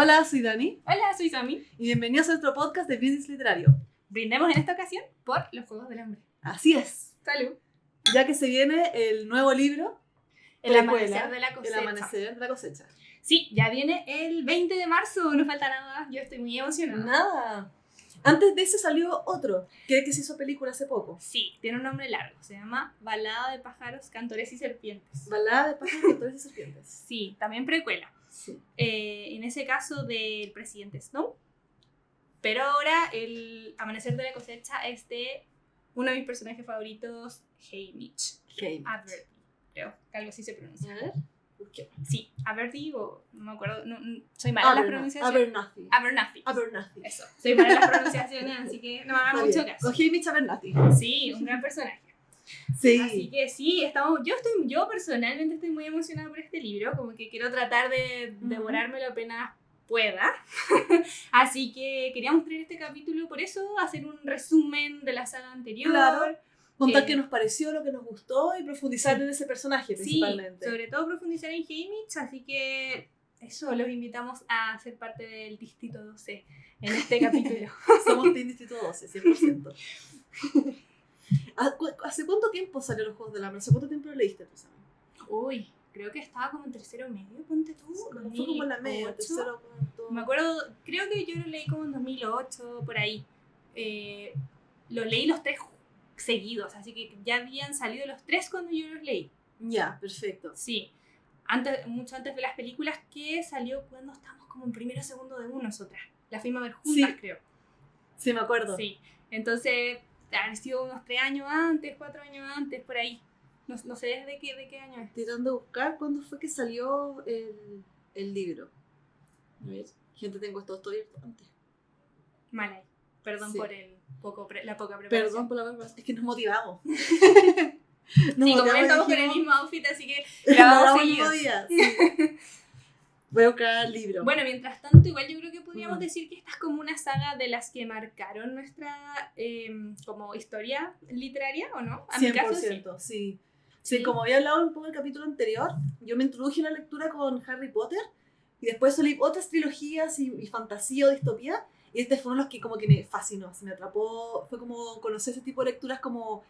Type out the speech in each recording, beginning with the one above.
Hola, soy Dani. Hola, soy Sami. Y bienvenidos a nuestro podcast de Business Literario. Brindemos en esta ocasión por los Juegos del Hambre. Así es. Salud. Ya que se viene el nuevo libro. El precuela, amanecer de la cosecha. El amanecer de la cosecha. Sí, ya viene el 20 de marzo, no falta nada. Yo estoy muy emocionada. Nada. Antes de ese salió otro, que se hizo película hace poco. Sí, tiene un nombre largo. Se llama Balada de pájaros, cantores y serpientes. Balada de pájaros, cantores y serpientes. Sí, también precuela. Sí. En ese caso del presidente Snow. Pero ahora el amanecer de la cosecha es de uno de mis personajes favoritos, Haymitch. Averty, creo que algo así se pronuncia. A ver. ¿Por qué? Sí, Averty o no me acuerdo, soy mala en las pronunciaciones. Abernathy. Eso, soy mala en las pronunciaciones, así que no me hagan mucho caso. Con Haymitch Abernathy. Sí, un gran personaje. Sí. Así que sí, yo personalmente estoy muy emocionada por este libro, como que quiero tratar de devorármelo apenas pueda. Así que queríamos traer este capítulo por eso, hacer un resumen de la saga anterior. Claro. Contar qué nos pareció, lo que nos gustó y profundizar en ese personaje principalmente. Sí, sobre todo profundizar en Haymitch, así que eso, los invitamos a ser parte del Distrito 12 en este capítulo. Somos Team Distrito 12, 100%. ¿Hace cuánto tiempo salió Los Juegos del Hambre? ¿Hace cuánto tiempo lo leíste tú, Sam? Uy, creo que estaba como en tercero medio, ponte tú. Fue como en la media, tercero, cuarto. Me acuerdo, creo que yo lo leí como en 2008, por ahí. Los leí los tres seguidos, así que ya habían salido los tres cuando yo los leí. Ya, perfecto. Sí, mucho antes de las películas, que salió cuando estábamos como en primero o segundo de uno nosotras. La fuimos a ver juntas, creo. Sí, me acuerdo. Sí, entonces han sido unos 3 años antes, 4 años antes, por ahí. No sé desde qué año es. Estoy tratando de buscar cuándo fue que salió el libro. A ver, gente, tengo esto todo abierto antes. Mal ahí. Perdón Sí. por la poca preparación. Perdón por la preparación, es que nos motivamos. Sí, como estamos con el mismo outfit, así que grabamos el mismo día. Sí. Voy a buscar el libro. Bueno, mientras tanto, igual yo creo que podríamos decir que esta es como una saga de las que marcaron nuestra como historia literaria, ¿o no? A 100%, mi caso, sí. Sí, como había hablado un poco en el capítulo anterior, yo me introduje en la lectura con Harry Potter y después leí otras trilogías y fantasía o distopía, y este fue uno de los que como que me fascinó, se me atrapó, fue como conocer ese tipo de lecturas como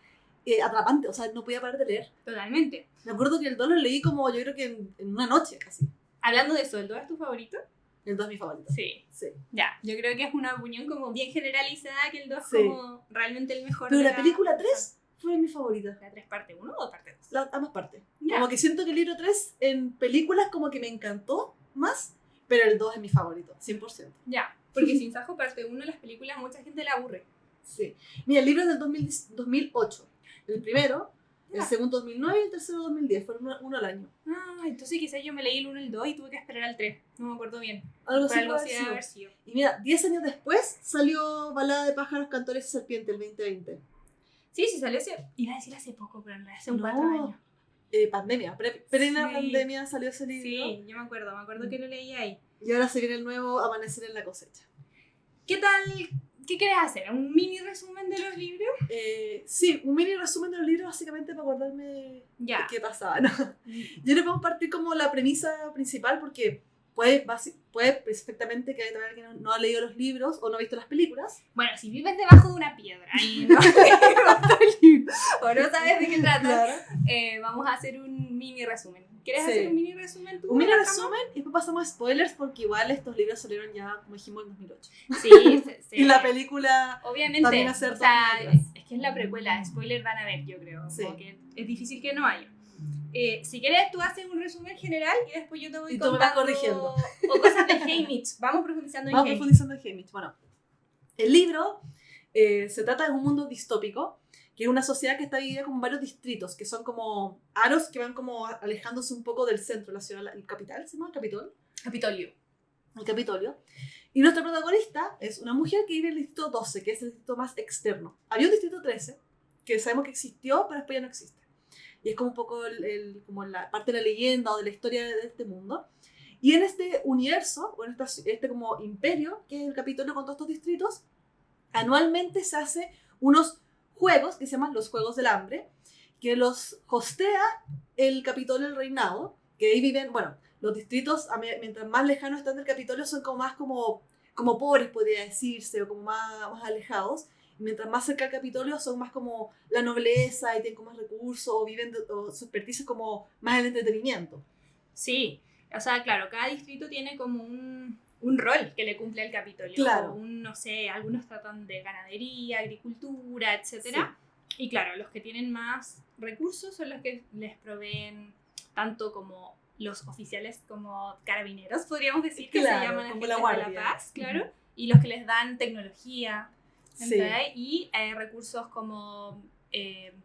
atrapante, o sea, no podía parar de leer. Totalmente. Me acuerdo que el 2 lo leí como yo creo que en una noche casi. Hablando de eso, ¿el 2 es tu favorito? El 2 es mi favorito. Sí. Sí. Ya, yo creo que es una opinión como bien generalizada que el 2 Sí. es como realmente el mejor. Pero de la película 3 fue mi favorita. ¿La 3 parte 1 o parte 2? Ambas partes. Ya. Como que siento que el libro 3 en películas como que me encantó más, pero el 2 es mi favorito, 100%. Ya, porque sin Sajo parte 1 las películas mucha gente la aburre. Sí. Mira, el libro es del 2008. El primero, el Ya. segundo 2009 y el tercero 2010. Fueron uno al año. Ah, entonces quizás yo me leí el 1 y el 2 y tuve que esperar al 3. No me acuerdo bien. Algo Pero así algo puede así haber debe haber sido. sido. Y mira, 10 años después salió Balada de pájaros, cantores y serpientes, el 2020. Sí, salió iba a decir hace poco, pero en realidad hace un No. 4 años. Pandemia, plena Sí. pandemia salió ese libro. Sí, yo me acuerdo que lo leí ahí. Y ahora se viene el nuevo Amanecer en la cosecha. ¿Qué tal? ¿Qué quieres hacer? ¿Un mini resumen de los libros? Sí, un mini resumen de los libros básicamente para acordarme Ya. de qué pasaba, ¿no? Yo les vamos a partir como la premisa principal porque puede perfectamente que alguien no ha leído los libros o no ha visto las películas. Bueno, si vives debajo de una piedra y no o no sabes de qué trata, Claro. vamos a hacer un mini resumen. ¿Quieres Sí. hacer un mini resumen tú? Un mini ¿Arrancamos? resumen y después pasamos a spoilers porque igual estos libros salieron ya, como dijimos, en 2008. Sí, sí. Y la película Obviamente, también hacer o sea, todo atrás. es que es la precuela, spoiler van a ver, yo creo. Sí. Como que es difícil que no haya. Si quieres, tú haces un resumen general y después yo te voy Y tú me vas contando corrigiendo. o cosas de Haymitch. Vamos profundizando en Vamos Haymitch. profundizando en Haymitch. Bueno, el libro se trata de un mundo distópico, que es una sociedad que está dividida como en varios distritos, que son como aros que van como alejándose un poco del centro de la ciudad, el capital, ¿se llama el Capitolio? Capitolio. El Capitolio. Y nuestra protagonista es una mujer que vive en el distrito 12, que es el distrito más externo. Había un distrito 13, que sabemos que existió, pero después ya no existe. Y es como un poco como la parte de la leyenda o de la historia de este mundo. Y en este universo, o en este como imperio, que es el Capitolio con todos estos distritos, anualmente se hace unos juegos que se llaman los Juegos del Hambre, que los hostea el Capitolio del Reinado, que ahí viven, bueno, los distritos, mientras más lejanos están del Capitolio, son como más como pobres, podría decirse, o como más alejados. Y mientras más cerca del Capitolio, son más como la nobleza y tienen como más recursos, o viven, o su expertise es como más el entretenimiento. Sí, o sea, claro, cada distrito tiene como un rol que le cumple al Capitolio. Claro. O no sé, algunos tratan de ganadería, agricultura, etcétera. Sí. Y claro, los que tienen más recursos son los que les proveen tanto como los oficiales como carabineros, podríamos decir, que claro, se llaman como agentes la de la paz, claro, y los que les dan tecnología, sí. Y recursos como,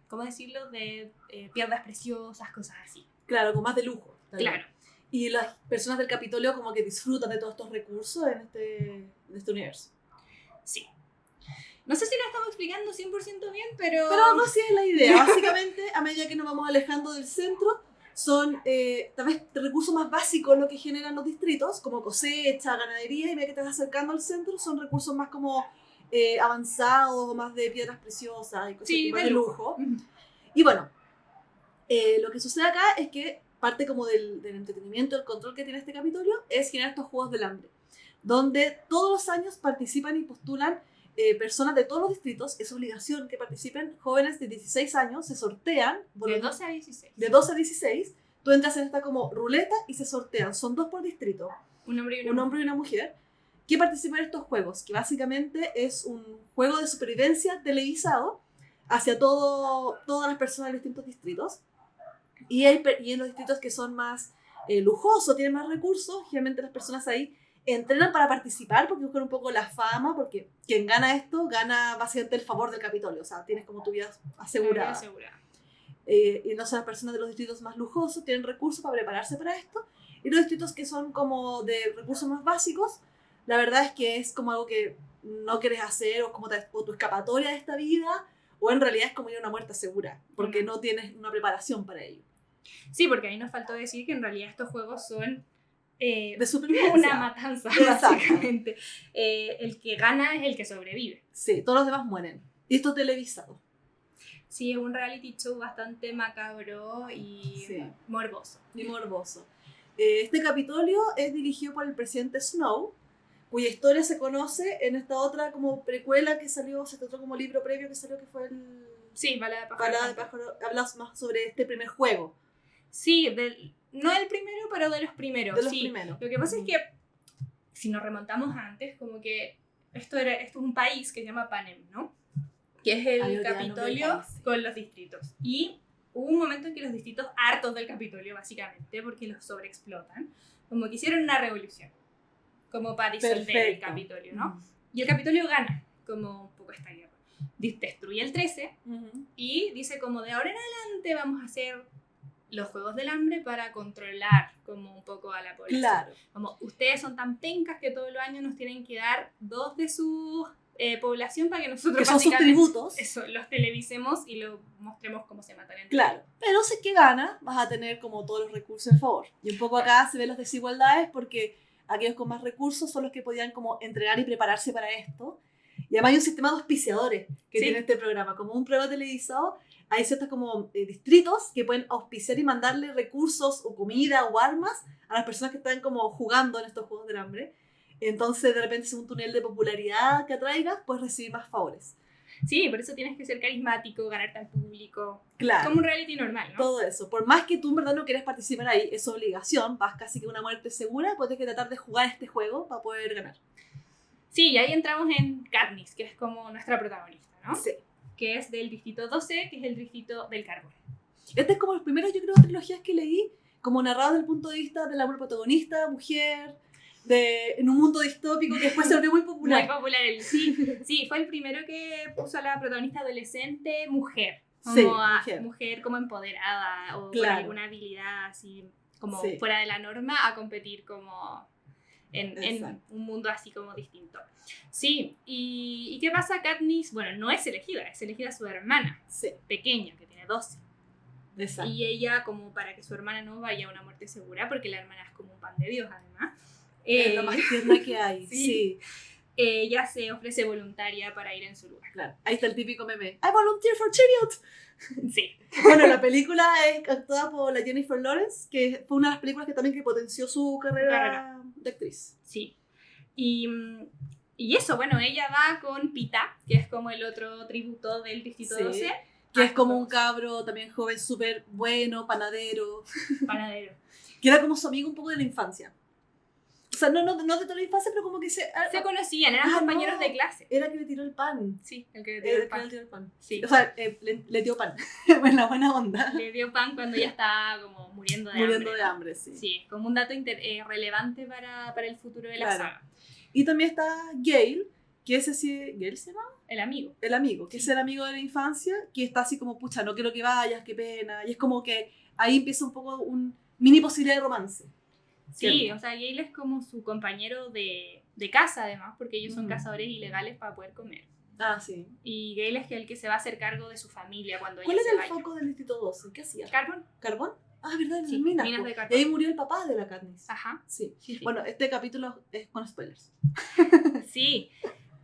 ¿cómo decirlo?, de piedras preciosas, cosas así. Claro, como más de lujo. Claro. Y las personas del Capitolio como que disfrutan de todos estos recursos en este universo. Sí. No sé si lo estamos explicando 100% bien, pero... Pero algo así es la idea. Básicamente, a medida que nos vamos alejando del centro, son tal vez recursos más básicos lo que generan los distritos, como cosecha, ganadería, y a medida que te vas acercando al centro, son recursos más como avanzados, más de piedras preciosas y cosas más de lujo. Y bueno, lo que sucede acá es que parte como del entretenimiento, del control que tiene este Capitolio, es generar estos Juegos del Hambre, donde todos los años participan y postulan personas de todos los distritos. Es obligación que participen jóvenes de 16 años, se sortean. De 12 a 16. De 12 a 16, tú entras en esta como ruleta y se sortean, son 2 por distrito. Un hombre y una mujer, que participan en estos juegos, que básicamente es un juego de supervivencia televisado hacia todas las personas de los distintos distritos. Y en los distritos que son más lujosos, tienen más recursos, generalmente las personas ahí entrenan para participar porque buscan un poco la fama, porque quien gana esto gana básicamente el favor del Capitolio, o sea, tienes como tu vida asegurada. Y entonces las personas de los distritos más lujosos tienen recursos para prepararse para esto, y los distritos que son como de recursos más básicos, la verdad es que es como algo que no quieres hacer, o como o tu escapatoria de esta vida, o en realidad es como ir a una muerte segura, porque no tienes una preparación para ello. Sí, porque ahí nos faltó decir que en realidad estos juegos son de supervivencia. Una matanza, básicamente. El que gana es el que sobrevive. Sí, todos los demás mueren. Y esto es televisado. Sí, es un reality show bastante macabro y morboso. Este Capitolio es dirigido por el presidente Snow, cuya historia se conoce en esta otra como precuela que salió, este otro como libro previo que salió, que fue el... Sí, Balada de Pájaro. Hablas más sobre este primer juego. Sí, no el primero, pero de los primeros. De los primeros. Lo que pasa es que, si nos remontamos antes, como que esto es un país que se llama Panem, ¿no? Que es el Capitolio con los distritos. Y hubo un momento en que los distritos, hartos del Capitolio, básicamente, porque los sobreexplotan, como que hicieron una revolución, como para disolver el Capitolio, ¿no? Y el Capitolio gana, como un poco esta guerra. Destruye el 13 y dice como de ahora en adelante vamos a hacer los Juegos del Hambre para controlar como un poco a la población. Claro. Como ustedes son tan pencas que todos los años nos tienen que dar 2 de su población para que nosotros que son sus tributos. Eso, los televisemos y lo mostremos cómo se matan entre Claro, pero si es que gana, vas a tener como todos los recursos en favor. Y un poco acá se ven las desigualdades porque aquellos con más recursos son los que podían como entrenar y prepararse para esto. Y además hay un sistema de auspiciadores que tiene este programa. Como un programa televisado, hay ciertos como distritos que pueden auspiciar y mandarle recursos o comida o armas a las personas que están como jugando en estos Juegos del Hambre. Entonces, de repente, según tu nivel de popularidad que atraigas, puedes recibir más favores. Sí, por eso tienes que ser carismático, ganarte al público. Claro. Como un reality normal, ¿no? Todo eso. Por más que tú en verdad no quieras participar ahí, es obligación, vas casi que una muerte segura, pues tienes que tratar de jugar este juego para poder ganar. Sí, y ahí entramos en Katniss, que es como nuestra protagonista, ¿no? Sí. Que es del distrito 12, que es el distrito del carbón. Este es como los primeros, yo creo, trilogías que leí, como narrados desde el punto de vista de la protagonista, mujer, en un mundo distópico que después se volvió muy popular. Muy popular, sí, fue el primero que puso a la protagonista adolescente mujer. Como sí, mujer como empoderada o con alguna habilidad así como fuera de la norma a competir como en un mundo así como distinto. Sí, ¿y qué pasa? Katniss, bueno, no es elegida su hermana, pequeña, que tiene 12. Exacto. Y ella, como para que su hermana no vaya a una muerte segura, porque la hermana es como un pan de Dios, además. Es lo más tierna que hay, sí. ella se ofrece voluntaria para ir en su lugar. Claro, ahí está el típico meme. I volunteer for tribute. Sí. Bueno, la película es actuada por la Jennifer Lawrence, que fue una de las películas que potenció su carrera de actriz. Sí. Y eso, bueno, ella va con Pita, que es como el otro tributo del Distrito 12. Que es como un cabro también joven, súper bueno, panadero. Panadero. Que era como su amigo un poco de la infancia. O sea, no de toda la infancia, pero como que se conocían, eran compañeros de clase. Era el que le tiró el pan. Sí, el que le tiró el pan. Sí. O sea, le dio pan. Buena onda. Le dio pan cuando ella estaba como muriendo de hambre, sí. Sí, como un dato relevante para el futuro de la saga. Y también está Gale, que ese sí... ¿Gale se llama? El amigo. El amigo, que es el amigo de la infancia, que está así como, pucha, no quiero que vayas, qué pena. Y es como que ahí empieza un poco un mini posibilidad de romance. Sí, o sea, Gale es como su compañero de casa, además, porque ellos son cazadores ilegales para poder comer. Ah, sí. Y Gale es el que se va a hacer cargo de su familia cuando ella se vaya. ¿Cuál era el foco del Distrito 12? ¿Qué hacía? ¿Carbón? ¿Carbón? Ah, ¿verdad? Sí, minas de carbón. Y ahí murió el papá de la Katniss. Ajá. Sí. Bueno, este capítulo es con spoilers. Sí.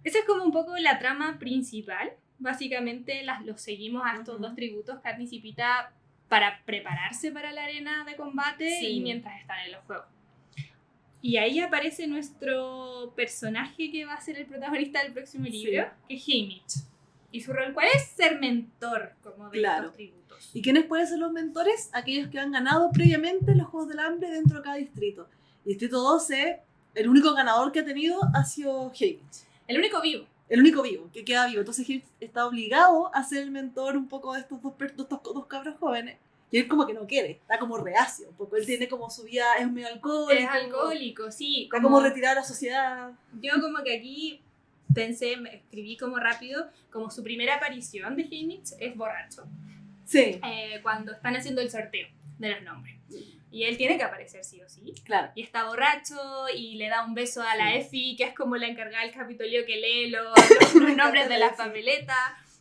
Esa es como un poco la trama principal. Básicamente los seguimos a estos dos tributos, Katniss y Pita, para prepararse para la arena de combate y mientras están en los juegos. Y ahí aparece nuestro personaje que va a ser el protagonista del próximo libro, que es Haymitch. ¿Y su rol cuál es? Ser mentor, como de estos tributos. ¿Y quiénes pueden ser los mentores? Aquellos que han ganado previamente los Juegos del Hambre dentro de cada distrito. El Distrito 12, el único ganador que ha tenido ha sido Haymitch. El único vivo. El único vivo, que queda vivo. Entonces Haymitch está obligado a ser el mentor un poco de estos dos cabros jóvenes. Y él como que no quiere, está como reacio, porque él tiene como su vida, es medio alcohólico. Es alcohólico, sí. Está como retirado de la sociedad. Yo como que aquí pensé, me escribí como rápido, como su primera aparición de Haymitch es borracho. Sí. Cuando están haciendo el sorteo de los nombres. Y él tiene que aparecer sí o sí. Claro. Y está borracho y le da un beso a la Effie, que es como la encargada del Capitolio que lee los nombres de las papeletas.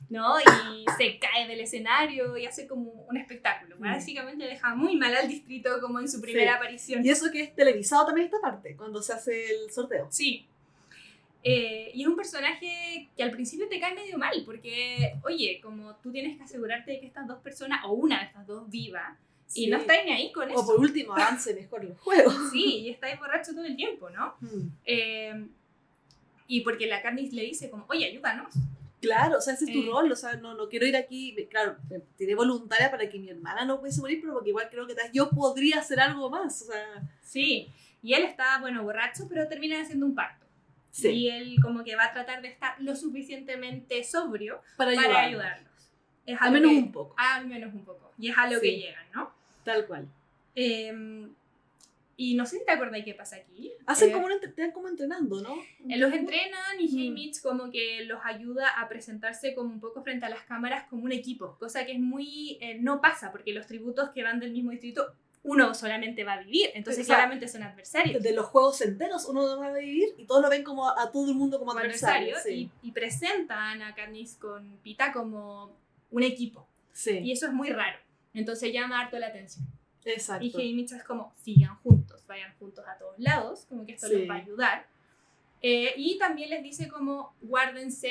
¿No? Y se cae del escenario y hace como un espectáculo. Básicamente deja muy mal al distrito como en su primera aparición. Y eso que es televisado también esta parte, cuando se hace el sorteo. Sí. Y es un personaje que al principio te cae medio mal, porque, oye, como tú tienes que asegurarte de que estas dos personas, o una de estas dos, viva, y no estáis ni ahí con eso. O por último, avance mejor los juegos. Sí, y estáis borracho todo el tiempo, ¿no? Y porque la Katniss le dice como, oye, ayúdanos. Claro, o sea, ese es tu rol, o sea, no quiero ir aquí, claro, me tiré voluntaria para que mi hermana no pudiese morir, pero porque igual creo que yo podría hacer algo más, o sea... Sí, y él está, bueno, borracho, pero termina haciendo un pacto. Sí. Y él como que va a tratar de estar lo suficientemente sobrio para ayudarlos. Al menos un poco. Al menos un poco, y es a lo que llegan, ¿no? Tal cual. Y no sé si te acuerdas qué pasa aquí. Hacen como están como entrenando, ¿no? Los entrenan y Haymitch como que los ayuda a presentarse como un poco frente a las cámaras como un equipo, cosa que es muy... no pasa, porque los tributos que van del mismo distrito, uno solamente va a vivir, entonces claramente son adversarios. De los juegos enteros uno va a vivir y todos lo ven como a todo el mundo como adversario. Y presentan a Katniss con Pita como un equipo. Sí. Y eso es muy raro, entonces llama harto la atención. Exacto. Y Haymitch es como, sigan juntos, vayan juntos a todos lados, como que esto les va a ayudar. Y también les dice como, guárdense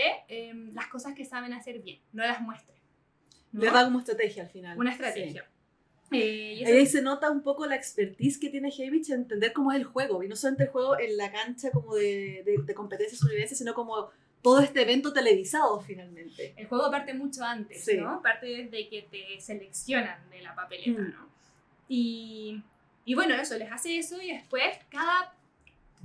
las cosas que saben hacer bien, no las muestren, ¿no? Les da como estrategia al final. Una estrategia. Y ahí se nota un poco la expertise que tiene Haymitch en entender cómo es el juego, y no solamente el juego en la cancha como de competencia y supervivencia, sino como todo este evento televisado finalmente. El juego parte mucho antes, ¿no? Parte desde que te seleccionan de la papeleta, ¿no? Y bueno, eso, les hace eso y después cada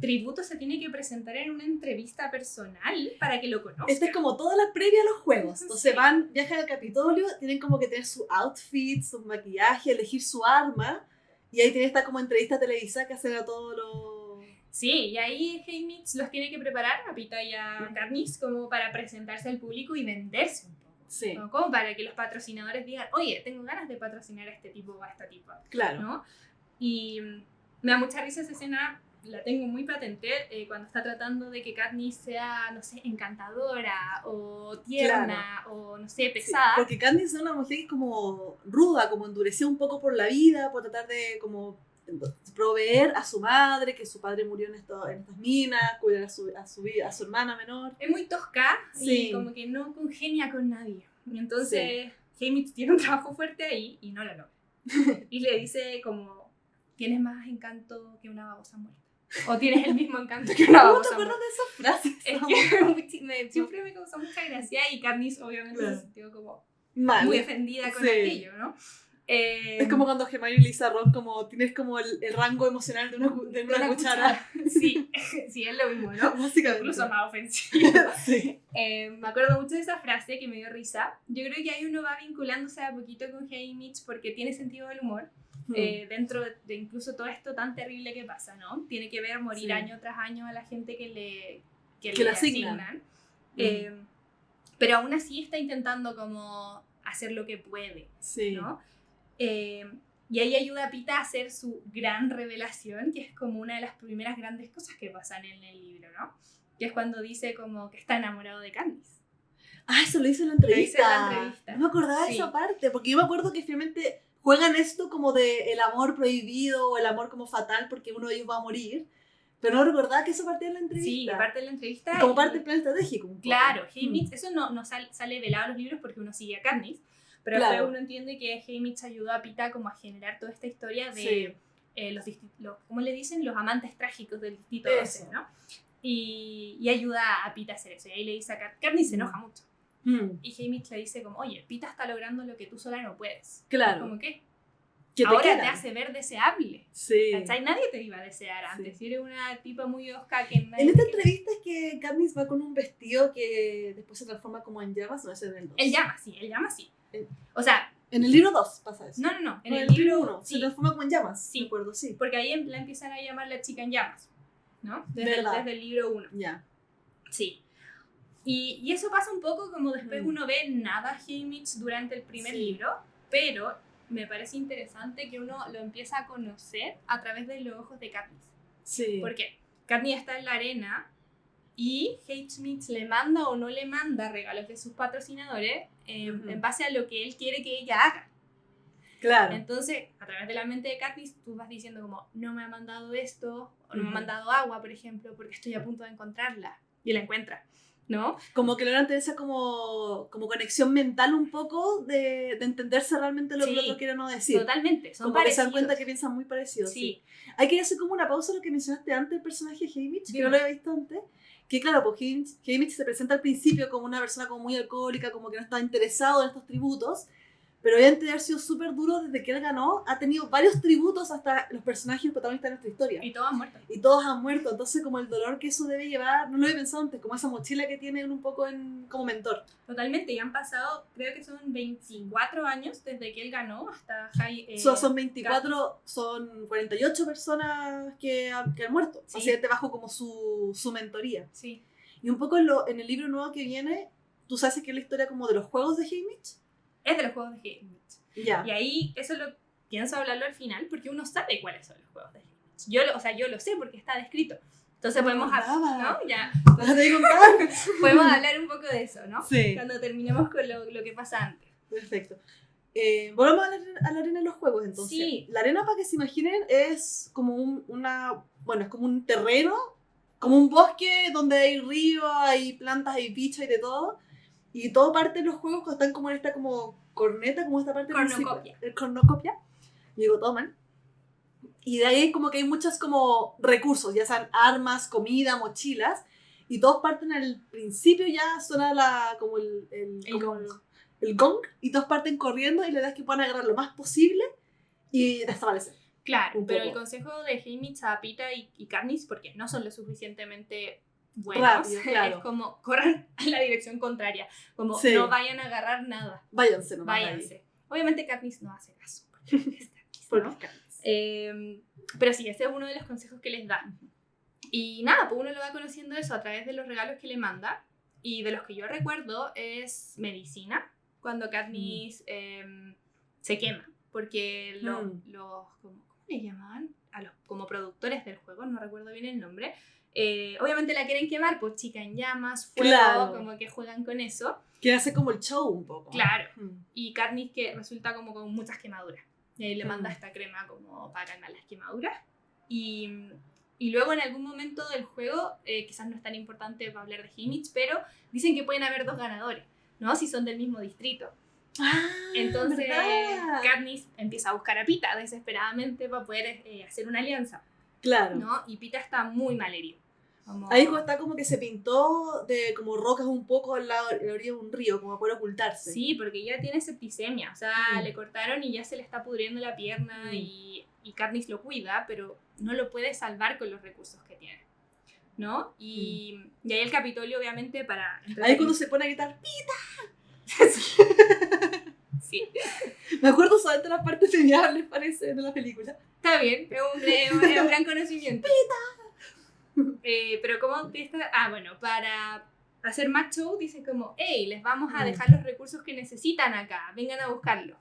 tributo se tiene que presentar en una entrevista personal para que lo conozcan. Esta es como toda la previa a los juegos. Entonces viajan al Capitolio, tienen como que tener su outfit, su maquillaje, elegir su arma, y ahí tiene esta como entrevista televisada que hacen a todos los... Sí, y ahí Haymitch los tiene que preparar a Pita y a Katniss como para presentarse al público y venderse un poco. Sí. ¿No? Como para que los patrocinadores digan, oye, tengo ganas de patrocinar a este tipo o a esta tipa. Claro. ¿No? Y me da mucha risa esa escena, la tengo muy patente, cuando está tratando de que Katniss sea, no sé, encantadora o tierna o, no sé, pesada. Sí, porque Katniss es una mujer que es como ruda, como endurecida un poco por la vida, por tratar de como proveer a su madre, que su padre murió en estas minas, cuidar a su hermana menor. Es muy tosca Sí. y como que no congenia con nadie. Y entonces Haymitch tiene un trabajo fuerte ahí y no lo logra. Y le dice como, tienes más encanto que una babosa muerta. O tienes el mismo encanto que una ¿Cómo te babosa acuerdas muerta. de esas frases? Es que siempre me causó mucha gracia y Katniss obviamente Claro. se sintió como Mal. muy ofendida con Sí. aquello, ¿no? Es como cuando Hermione le dice a Ron como tienes como el rango emocional de una cuchara. Sí, sí, es lo mismo, ¿no? Básicamente. Incluso más ofensivo. Sí. Me acuerdo mucho de esa frase que me dio risa. Yo creo que ahí uno va vinculándose a poquito con Haymitch porque tiene sentido del humor. Dentro de incluso todo esto tan terrible que pasa, ¿no? Tiene que ver morir año tras año a la gente que le asignan. Pero aún así está intentando como hacer lo que puede, ¿no? Y ahí ayuda a Pita a hacer su gran revelación, que es como una de las primeras grandes cosas que pasan en el libro, ¿no? Que es cuando dice como que está enamorado de Katniss. Ah, eso lo hizo en la entrevista. No me acordaba de esa parte, porque yo me acuerdo que finalmente juegan esto como de el amor prohibido o el amor como fatal porque uno de ellos va a morir, pero no recordaba que eso partía en la entrevista. Sí, parte de la entrevista. Como parte del plan estratégico. Claro, Haymitch, eso no sale velado en los libros porque uno sigue a Katniss, pero después uno entiende que Haymitch ayudó a Pita como a generar toda esta historia de los ¿cómo le dicen? Los amantes trágicos del Distrito 12, ¿no? Y ayuda a Pita a hacer eso. Y ahí le dice a Katniss se enoja mucho. Y Haymitch le dice como, oye, Pita está logrando lo que tú sola no puedes. Claro. Como que ahora te hace ver deseable. Sí. ¿Cachai? Nadie te iba a desear antes. Si eres una tipa muy osca que... En esta entrevista es que Katniss va con un vestido que después se transforma como en llamas, no es en el 2. Él llama sí. O sea... En el libro 2 pasa eso. No. En el libro 1 se transforma como en llamas. Sí. Me acuerdo, sí. Porque ahí la empiezan a llamar la chica en llamas, ¿no? Desde el libro 1. Ya. Sí. Y eso pasa un poco como después uno ve nada Haymitch durante el primer libro, pero me parece interesante que uno lo empieza a conocer a través de los ojos de Katniss. Sí. Porque Katniss está en la arena y Haymitch le manda o no le manda regalos de sus patrocinadores en base a lo que él quiere que ella haga. Claro. Entonces, a través de la mente de Katniss, tú vas diciendo como, no me ha mandado esto, o no me ha mandado agua, por ejemplo, porque estoy a punto de encontrarla. Y la encuentra, ¿no? Como que logran tener esa como conexión mental un poco de entenderse realmente lo que el otro quiere no decir. Totalmente, son como parecidos. Que se dan cuenta que piensan muy parecidos. Sí. Hay que hacer como una pausa a lo que mencionaste antes del personaje de Haymitch, que no lo había visto antes. Que claro, pues Haymitch se presenta al principio como una persona como muy alcohólica, como que no está interesado en estos tributos, pero obviamente de haber sido súper duro desde que él ganó, ha tenido varios tributos hasta los personajes protagonistas de nuestra historia. Y todos han muerto. Y todos han muerto, entonces como el dolor que eso debe llevar, no lo había pensado antes, como esa mochila que tiene un poco como mentor. Totalmente, y han pasado, creo que son 24 años desde que él ganó hasta son 24, son 48 personas que han muerto, así que bajo como su mentoría. Sí. Y un poco en el libro nuevo que viene, tú sabes que es la historia como de los juegos de Haymitch. Es de los juegos de Haymitch. Ya. Y ahí eso lo pienso hablarlo al final porque uno sabe cuáles son los juegos de Haymitch. Yo lo sé porque está descrito. Entonces podemos hablar, ¿no? Ya. Podemos hablar un poco de eso, ¿no? Sí. Cuando terminemos con lo que pasa antes. Perfecto. Volvamos a la arena de los juegos entonces. Sí. La arena, para que se imaginen, es como es como un terreno, como un bosque donde hay ríos, hay plantas, hay bichos y de todo. Y todo parte de los juegos están como en esta como corneta, como esta parte cornucopia. El cornucopia. Digo todo mal. Y de ahí como que hay muchos como recursos, ya sean armas, comida, mochilas. Y todos parten al principio, ya suena como el gong. Y todos parten corriendo y la idea es que puedan agarrar lo más posible y desaparecer. Claro, pero el consejo de Haymitch a Pita y Katniss, porque no son lo suficientemente buenos, rápido, claro. Es como corran a la dirección contraria, como no vayan a agarrar nada. Váyanse. Obviamente Katniss no hace caso, porque es Katniss, ¿no? Pero sí, ese es uno de los consejos que les da. Y nada, pues uno lo va conociendo eso a través de los regalos que le manda, y de los que yo recuerdo es medicina, cuando Katniss se quema, porque ¿cómo le llamaban? Como productores del juego, no recuerdo bien el nombre. Obviamente la quieren quemar, pues chica en llamas, fuego, como que juegan con eso. Que hace como el show un poco. Claro. Y Katniss que resulta como con muchas quemaduras. Y ahí le manda esta crema como para calmar las quemaduras. Y luego en algún momento del juego, quizás no es tan importante para hablar de Haymitch, pero dicen que pueden haber 2 ganadores, ¿no? Si son del mismo distrito. Entonces Katniss empieza a buscar a Pita desesperadamente para poder hacer una alianza. Claro. ¿No? Y Pita está muy mal herido. Ahí está como que se pintó de como rocas un poco en la orilla de un río, como para poder ocultarse. Sí, porque ya tiene septicemia, o sea, le cortaron y ya se le está pudriendo la pierna y Katniss lo cuida, pero no lo puede salvar con los recursos que tiene, ¿no? Y ahí el Capitolio, obviamente, para... Ahí cuando se pone a gritar ¡Pita! Sí. Me acuerdo solamente la parte genial, les parece, de la película. Está bien, es un gran conocimiento. ¡Pita! Pero como bueno, para hacer más show dice como, hey, les vamos a dejar los recursos que necesitan acá, vengan a buscarlos.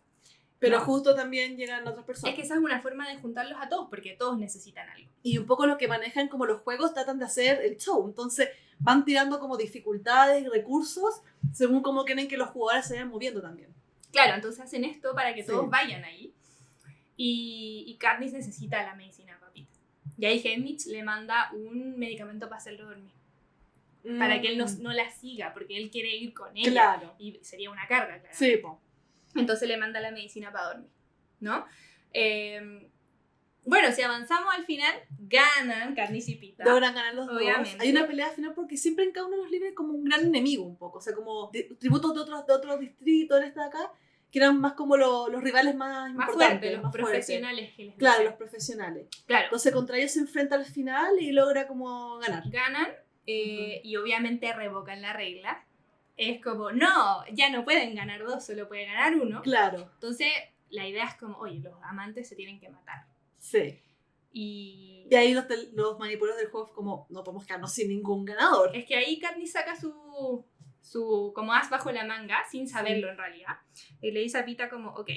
Pero ¿no? justo también llegan otras personas. Es que esa es una forma de juntarlos a todos, porque todos necesitan algo. Y un poco lo que manejan como los juegos tratan de hacer el show, entonces van tirando como dificultades y recursos según cómo quieren que los jugadores se vayan moviendo también. Claro, entonces hacen esto para que todos vayan ahí. Y Katniss necesita la medicina papita. Y ahí Haymitch le manda un medicamento para hacerlo dormir. Para que él no la siga, porque él quiere ir con ella. Claro. Y sería una carga, claro. Sí, po. Entonces le manda la medicina para dormir, ¿no? Bueno, si avanzamos al final, ganan Katniss y Pita. Logran ganar los obviamente. dos. Hay una pelea final porque siempre en cada uno de los libros hay como un gran enemigo un poco. O sea, como tributos de otros distritos en esta de acá, que eran más como los rivales más importantes. Fuertes, los profesionales que les Claro, dicen. los profesionales. Claro. Entonces contra ellos se enfrenta al final y logra como ganar. Ganan y obviamente revocan la regla. Es como, no, ya no pueden ganar 2, solo puede ganar 1. Claro. Entonces la idea es como, oye, los amantes se tienen que matar. Sí. Y ahí los manipuladores del juego como, no podemos quedarnos sin ningún ganador. Es que ahí Katniss saca su como as bajo la manga, sin saberlo en realidad. Y le dice a Pita como, ok,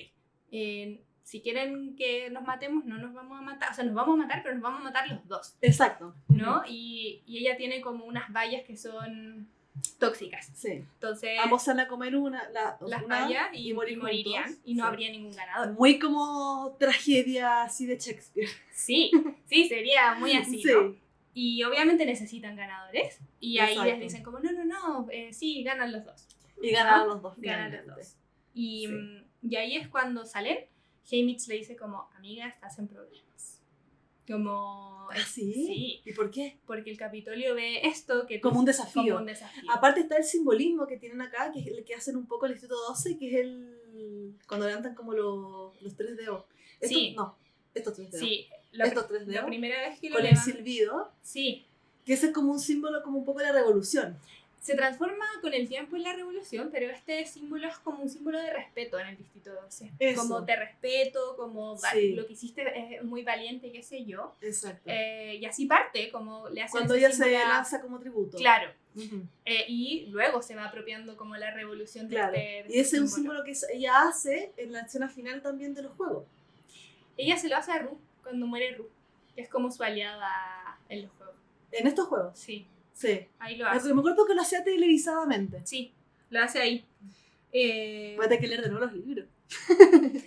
si quieren que nos matemos, no nos vamos a matar. O sea, nos vamos a matar, pero nos vamos a matar los dos. Exacto. ¿No? Y ella tiene como unas vallas que son tóxicas. Sí. Entonces, ambos se van a comer las vallas y morirían juntos. y no habría ningún ganador. Muy como tragedia así de Shakespeare. Sí, sería muy así, sí. ¿no? Y obviamente necesitan ganadores. Y Exacto. ahí les dicen como, no, sí, ganan los dos. Y ganaron los dos. Ganan los dos. Y ahí es cuando salen, Haymitch le dice como, amiga, estás en problemas. Como... ¿Sí? Sí. ¿Y por qué? Porque el Capitolio ve esto que como un desafío. Como un desafío. Aparte está el simbolismo que tienen acá, que es el que hacen un poco el Distrito 12, que es cuando levantan como los 3 dedos. Estos 3 dedos. Sí. Estos 3 dedos. La primera vez que lo con levantan. el silbido. Sí. Que ese es como un símbolo como un poco de la revolución. Se transforma con el tiempo en la revolución, pero este símbolo es como un símbolo de respeto en el Distrito 12. Eso. Como te respeto, como lo que hiciste es muy valiente, qué sé yo. Exacto. Y así parte, como le hacen cuando ese ella se símbolo lanza como tributo. Claro. Uh-huh. Y luego se va apropiando como la revolución de claro. de y ese es un símbolo. símbolo que ella hace en la escena final también de los juegos. Ella se lo hace a Rue cuando muere Rue, que es como su aliada en los juegos. ¿En estos juegos? Sí. Sí. Ahí lo hace. Me acuerdo que lo hacía televisadamente. Sí, lo hace ahí. Voy a tener que leer de nuevo los libros.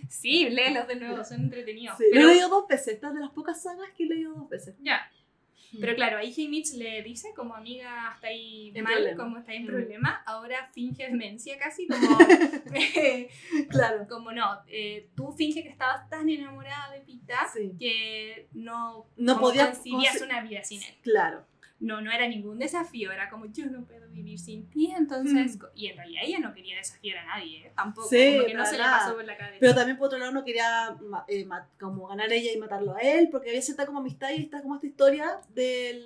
Sí, léelos de nuevo, son entretenidos. Sí, lo he leído 2 veces, esta es de las pocas sagas que he leído 2 veces. Ya. Pero claro, ahí Haymitch le dice como amiga, está ahí en mal, problema. como está ahí en problema, ahora finge demencia casi, como claro. como no, tú finge que estabas tan enamorada de Pita que no podías concebías una vida sin él. Claro. No era ningún desafío, era como yo no puedo vivir sin ti, entonces... Y en realidad ella no quería desafiar a nadie, tampoco, como que no se le pasó por la cabeza. Pero también por otro lado no quería como ganar ella y matarlo a él, porque había cierta como amistad y está como esta historia de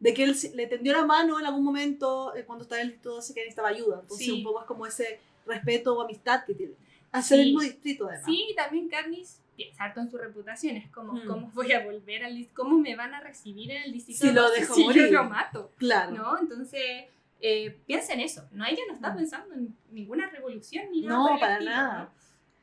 que él le tendió la mano en algún momento cuando estaba en el distrito 12 que necesitaba ayuda. Entonces un poco es como ese respeto o amistad que tiene. Hacer el mismo distrito además. Sí, y también Katniss piensa harto en su reputación, es como, ¿cómo voy a volver al distrito? ¿Cómo me van a recibir en el distrito? Si lo dejo si morir. yo lo mato. Claro. ¿No? Entonces, piensa en eso. No, ella no está pensando en ninguna revolución ni nada. No, por el para estilo, nada. ¿no?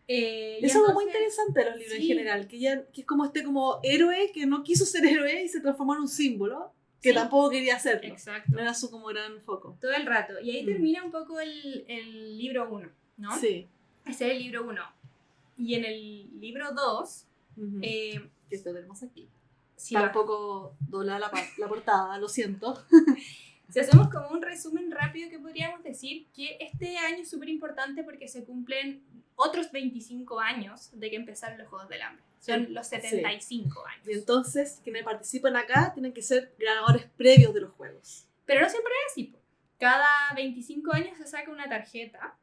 Eso es algo muy interesante de los libros en general, que es como como héroe que no quiso ser héroe y se transformó en un símbolo que tampoco quería hacerlo. Exacto. No era su como gran foco. Todo el rato. Y ahí termina un poco el libro 1, ¿no? Sí. Ese es el libro 1. Y en el libro 2, que esto tenemos aquí. si Está un poco doblada la portada, lo siento. Si hacemos como un resumen rápido, que podríamos decir que este año es súper importante porque se cumplen otros 25 años de que empezaron los Juegos del Hambre. Son los 75 años. Y entonces, quienes participan acá tienen que ser ganadores previos de los juegos. Pero no siempre es así, po. Cada 25 años se saca una tarjeta.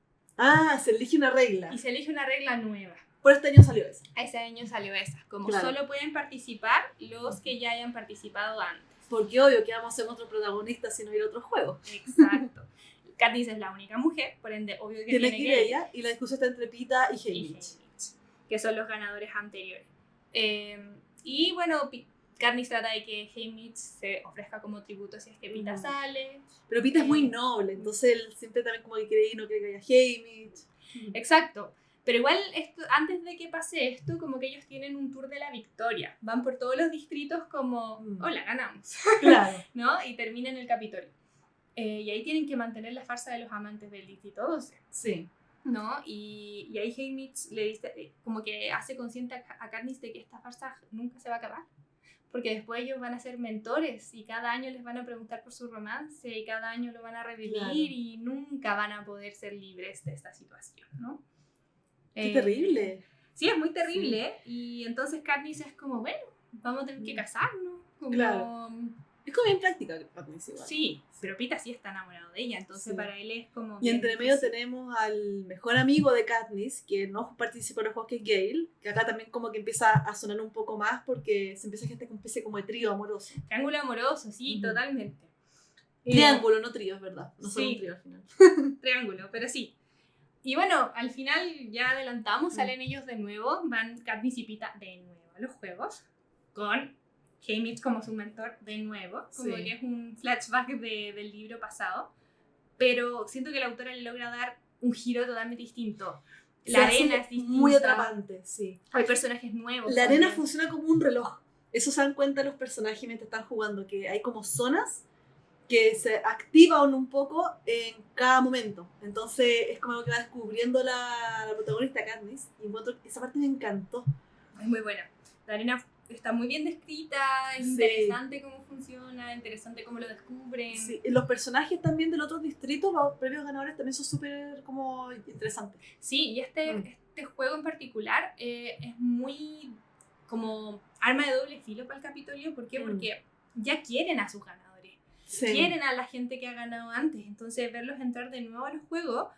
Se elige una regla. Y se elige una regla nueva. Por este año salió esa. Ese año salió esa. Como claro. Solo pueden participar los que ya hayan participado antes. Porque obvio que vamos a ser otro protagonista si no ir a otro juego. Exacto. Katniss es la única mujer, por ende, obvio que tiene que ir ella. Y la discusión está entre Pita y Haymitch, que son los ganadores anteriores. Y bueno, Katniss trata de que Haymitch se ofrezca como tributo si es que Pita sale. Pero Pita es muy noble, entonces él siempre también como que quiere ir, no quiere que haya Haymitch. Exacto. Pero igual, antes de que pase esto, como que ellos tienen un tour de la victoria. Van por todos los distritos como, hola, ganamos. Claro. ¿No? Y terminan el Capitolio. Y ahí tienen que mantener la farsa de los amantes del distrito 12. Sí. ¿No? Y ahí Haymitch le dice, como que hace consciente a Katniss de que esta farsa nunca se va a acabar. Porque después ellos van a ser mentores y cada año les van a preguntar por su romance y cada año lo van a revivir y nunca van a poder ser libres de esta situación, ¿no? ¡Qué terrible! Sí, es muy terrible. Sí. Y entonces Katniss es como, bueno, vamos a tener que casarnos. Como... Claro. Es como bien práctica Katniss igual. Sí, pero Pita sí está enamorado de ella, entonces para él es como... Y entre medio tenemos al mejor amigo de Katniss, que no participa en los juegos, que es Gale, que acá también como que empieza a sonar un poco más porque se empieza a gente con especie como de trío amoroso. Triángulo amoroso, sí, totalmente. Triángulo, no trío, es verdad. No solo un trío al final. Triángulo, pero sí. Y bueno, al final ya adelantamos, salen ellos de nuevo, van Katniss y Pita de nuevo a los juegos, con Haymitch como su mentor de nuevo, como que es un flashback del libro pasado, pero siento que la autora le logra dar un giro totalmente distinto. La arena es distinta. Muy atrapante, sí. Hay personajes nuevos. La arena funciona como un reloj. Eso se dan cuenta los personajes mientras están jugando, que hay como zonas que se activan un poco en cada momento. Entonces es como que va descubriendo la protagonista Katniss, y esa parte me encantó. Es muy buena. La arena está muy bien descrita, es interesante cómo funciona, interesante cómo lo descubren. Sí, y los personajes también del otro distrito, los previos ganadores, también son súper como interesantes. Sí, y este juego en particular es muy como arma de doble filo para el Capitolio. ¿Por qué? Porque ya quieren a sus ganadores. Quieren a la gente que ha ganado antes, entonces verlos entrar de nuevo a los juegos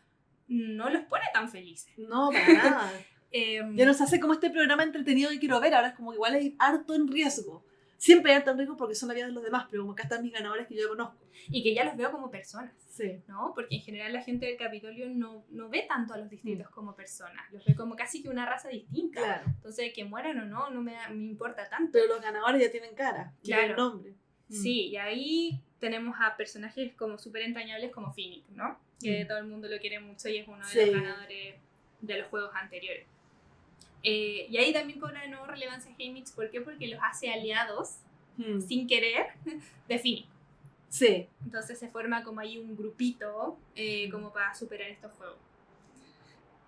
no los pone tan felices. No, para nada. Ya nos hace como este programa entretenido que quiero ver, ahora es como que igual hay harto en riesgo. Siempre hay harto en riesgo porque son la vida de los demás, pero como acá están mis ganadores que yo conozco. Y que ya los veo como personas, sí. ¿no? Porque en general la gente del Capitolio no ve tanto a los distritos como personas, los ve como casi que una raza distinta. Claro. Entonces que mueran o no me importa tanto. Pero los ganadores ya tienen cara, tienen nombre. Sí, y ahí tenemos a personajes como súper entrañables como Finnick, ¿no? Que todo el mundo lo quiere mucho y es uno de los ganadores de los juegos anteriores. Y ahí también cobra de nuevo relevancia Haymitch. ¿Por qué? Porque los hace aliados, sin querer, de Finnick. Sí. Entonces se forma como ahí un grupito como para superar estos juegos.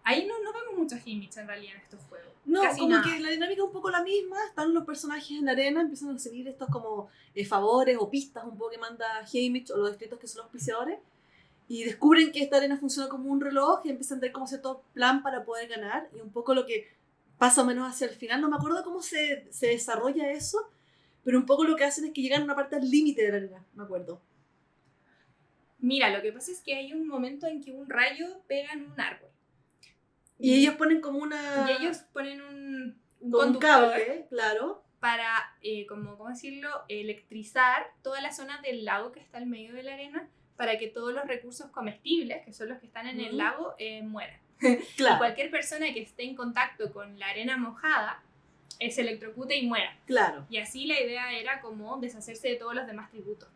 Ahí no vemos mucho Haymitch en realidad en estos juegos. No, casi como nada. Que la dinámica es un poco la misma. Están los personajes en la arena, empiezan a recibir estos como favores o pistas un poco que manda Haymitch o los distritos que son los auspiciadores. Y descubren que esta arena funciona como un reloj y empiezan a tener como cierto plan para poder ganar. Y un poco lo que pasa o menos hacia el final, no me acuerdo cómo se desarrolla eso, pero un poco lo que hacen es que llegan a una parte al límite de la arena, me acuerdo. Mira, lo que pasa es que hay un momento en que un rayo pega en un árbol. Y ellos ponen como una... Y ellos ponen un cable, claro. Para, ¿cómo decirlo? Electrizar toda la zona del lago que está al medio de la arena para que todos los recursos comestibles, que son los que están en el lago, mueran. Claro. Y cualquier persona que esté en contacto con la arena mojada se electrocute y muera. Claro. Y así la idea era como deshacerse de todos los demás tributos.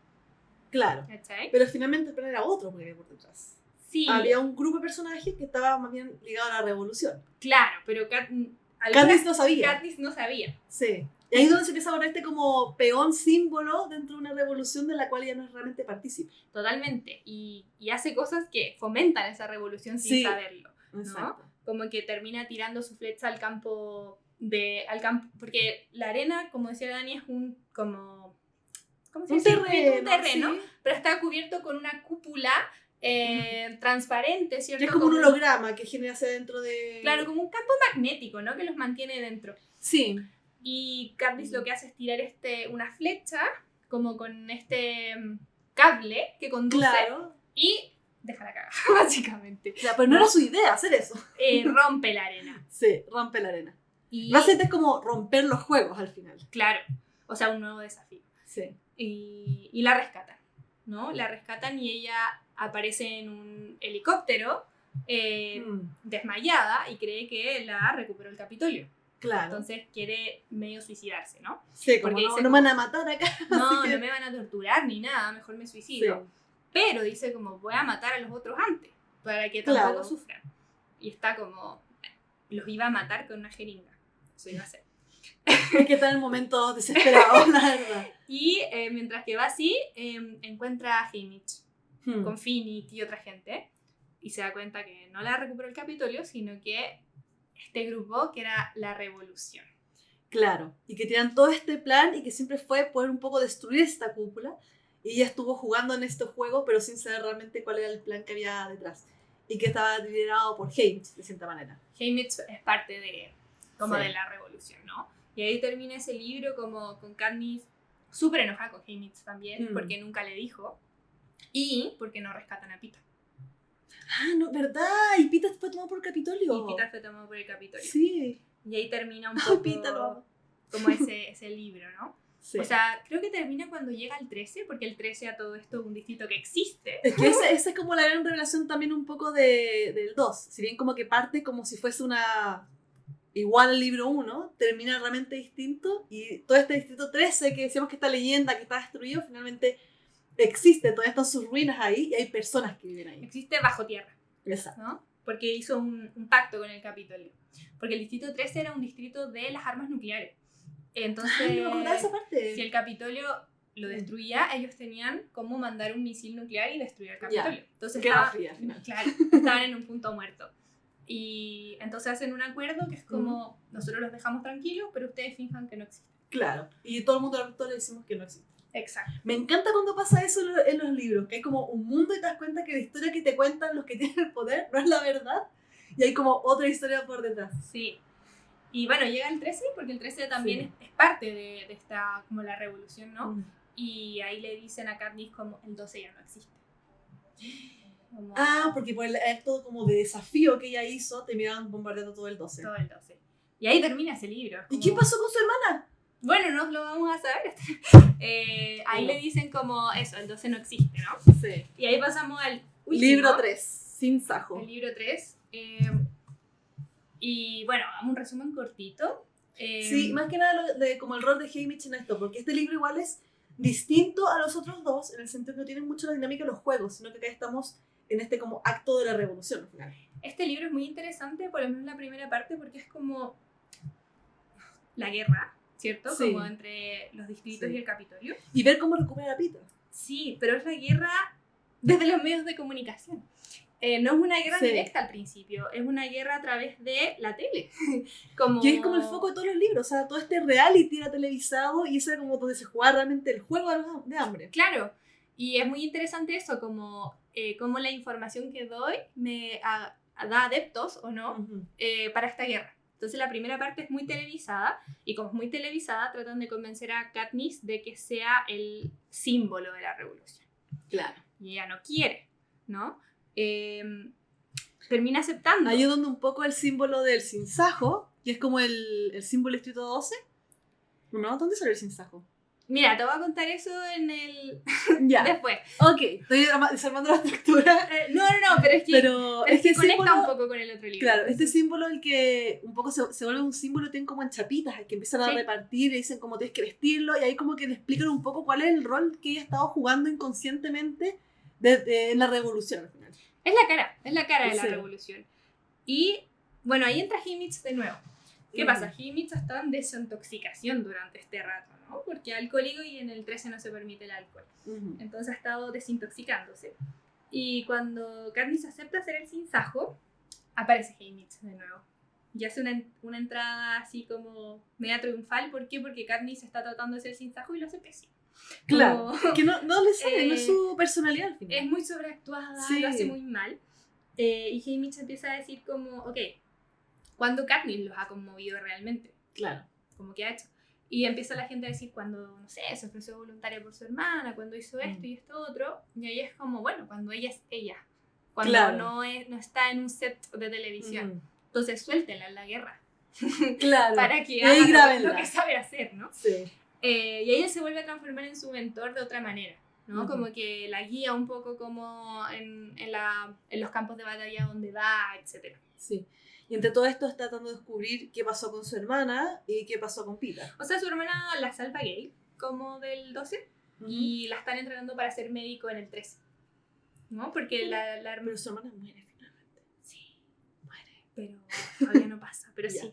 Claro. ¿Cachai? Pero finalmente el plan era otro porque había por detrás. Sí. Había un grupo de personajes que estaba más bien ligado a la revolución. Claro, pero Katniss no sabía. Katniss no sabía. Sí. Y ahí es donde se empieza a poner como peón símbolo dentro de una revolución de la cual ella no es realmente partícipe. Totalmente. Y hace cosas que fomentan esa revolución sin saberlo. Exacto. como que termina tirando su flecha al campo, porque la arena, como decía Dani, es un como... ¿Cómo se dice? Un terreno, sí. pero está cubierto con una cúpula transparente, ¿cierto? Que es como un holograma que genera hacia dentro de... Claro, como un campo magnético, ¿no? Que los mantiene dentro. Sí. Y Katniss lo que hace es tirar una flecha, como con este cable que conduce, Claro. y deja la caga, básicamente. Ya, pero no era su idea hacer eso. Rompe la arena. Sí, rompe la arena. Y, Básicamente es como romper los juegos al final. claro, o sea, un nuevo desafío. Sí. Y la rescatan, ¿no? La rescatan y ella aparece en un helicóptero desmayada y cree que la recuperó el Capitolio. Claro. Entonces quiere medio suicidarse, ¿no? Sí, como Porque no, dice no me van a matar acá. No, así que... no me van a torturar ni nada, mejor me suicido. Sí. Pero dice como, voy a matar a los otros antes, para que tampoco Claro. sufran. Y está como, los iba a matar con una jeringa. Eso iba a hacer. Es que está en momentos desesperados, la verdad. Y mientras que va así, encuentra a Haymitch con Finnick y otra gente. Y se da cuenta que no la recuperó el Capitolio, sino que este grupo que era la Revolución. Claro, y que tienen todo este plan y que siempre fue poder un poco destruir esta cúpula. Y ella estuvo jugando en estos juegos, pero sin saber realmente cuál era el plan que había detrás. Y que estaba liderado por Haymitch, de cierta manera. Haymitch es parte de Sí. la Revolución, ¿no? Y ahí termina ese libro como con Katniss súper enojada con Haymitch también, porque nunca le dijo. Y porque no rescatan a Pita. Ah, no, ¿verdad? Y Pita fue tomado por Capitolio. Y Pita fue tomado por el Capitolio. Sí. Y ahí termina un Ah, poco Pita lo amo. como ese libro, ¿no? Sí. O sea, creo que termina cuando llega el 13, porque el 13 a todo esto es un distrito que existe. Es que esa es como la gran revelación también un poco del 2. Si bien como que parte como si fuese una... igual al libro 1, termina realmente distinto. Y todo este distrito 13 que decíamos que esta leyenda que está destruido, finalmente existe. Todavía están sus ruinas ahí y hay personas que viven ahí. Existe bajo tierra, Exacto. ¿no? Porque hizo un pacto con el Capitolio. Porque el distrito 13 era un distrito de las armas nucleares. Entonces, Ah, no me acordaba de esa parte. si el Capitolio lo destruía, ellos tenían como mandar un misil nuclear y destruir el Capitolio. Ya. Entonces Guerra Fría, al final. claro, estaban en un punto muerto. Y entonces hacen un acuerdo que es como, nosotros los dejamos tranquilos, pero ustedes finjan que no existen. Claro. Y todo el mundo alrededor le decimos que no existe. Exacto. Me encanta cuando pasa eso en los libros, que hay como un mundo y te das cuenta que la historia que te cuentan los que tienen el poder no es la verdad. Y hay como otra historia por detrás. Sí. Y bueno, llega el 13, porque el 13 también Sí. es parte de esta, como la revolución, ¿no? Y ahí le dicen a Katniss como el 12 ya no existe. Como Porque por el acto como de desafío que ella hizo, terminaron bombardeando todo el 12. todo el 12. Y ahí termina ese libro. ¿Y como- qué pasó con su hermana? Bueno, no lo vamos a saber. Ahí le dicen como eso, el 12 no existe, ¿no? Sí. Y ahí pasamos al último, Libro 3, sin sajo. el libro 3. Y bueno, hagamos un resumen cortito. Sí, más que nada como el rol de Haymitch en esto, porque este libro igual es distinto a los otros dos, en el sentido que no tienen mucho la dinámica de los juegos, sino que acá estamos en este como acto de la revolución al final. Este libro es muy interesante, por lo menos la primera parte, porque es como la guerra, ¿cierto? Sí. Como entre los distritos Sí. y el Capitolio. Y ver cómo recupera a Pita. Sí, pero es la guerra desde los medios de comunicación. No es una guerra Sí. directa al principio, es una guerra a través de la tele. Como... Que es como el foco de todos los libros, o sea, todo este reality era televisado y eso era como donde se jugaba realmente el juego de hambre. Claro, y es muy interesante eso, como la información que doy me da adeptos o no para esta guerra. Entonces la primera parte es muy televisada, y como es muy televisada, tratan de convencer a Katniss de que sea el símbolo de la revolución. Claro. Y ella no quiere, ¿no? Termina aceptando. Ahí es donde un poco el símbolo del sinsajo, que es como el símbolo del distrito 12. ¿No? ¿Dónde sale el sinsajo? Mira, te voy a contar eso en el... Ya. después. Ok, estoy desarmando la estructura. No, pero es que, Pero es que este conecta símbolo, un poco con el otro libro. claro, este símbolo el que un poco se vuelve un símbolo, tienen como en chapitas, que empiezan a Sí. repartir y dicen cómo tienes que vestirlo, y ahí como que le explican un poco cuál es el rol que ella ha estado jugando inconscientemente en la revolución al final. Es la cara de la Sí. revolución. Y bueno, ahí entra Haymitch de nuevo. ¿Qué Mm. pasa? Haymitch está en desintoxicación durante este rato, ¿no? Porque alcohólico y en el 13 no se permite el alcohol. Entonces ha estado desintoxicándose. Y cuando Katniss acepta hacer el sinsajo, aparece Haymitch de nuevo. Y hace una entrada así como media triunfal. ¿Por qué? Porque Katniss está tratando de ser sinsajo y lo hace pésimo. Claro, Como, que no le sale, no es su personalidad al final. es muy sobreactuada, Sí. lo hace muy mal. Y Haymitch empieza a decir como, ok, ¿cuándo Katniss los ha conmovido realmente? Claro. Como que ha hecho. Y empieza la gente a decir cuando, no sé, se ofreció voluntaria por su hermana, cuando hizo esto y esto otro. Y ahí es como, bueno, cuando ella es ella. Cuando Claro. no está en un set de televisión. Entonces suéltenla en la guerra. Claro. Para que Y haga lo que sabe hacer, ¿no? Sí. Y ella se vuelve a transformar en su mentor de otra manera, ¿no? Como que la guía un poco como en los campos de batalla donde va, etc. Sí. Y entre todo esto está tratando de descubrir qué pasó con su hermana y qué pasó con Peeta. O sea, su hermana la salva Gale, como del 12, y la están entrenando para ser médico en el 13. ¿No? Porque la hermana... Pero su hermana muere finalmente. Sí, muere, pero todavía no pasa, pero sí.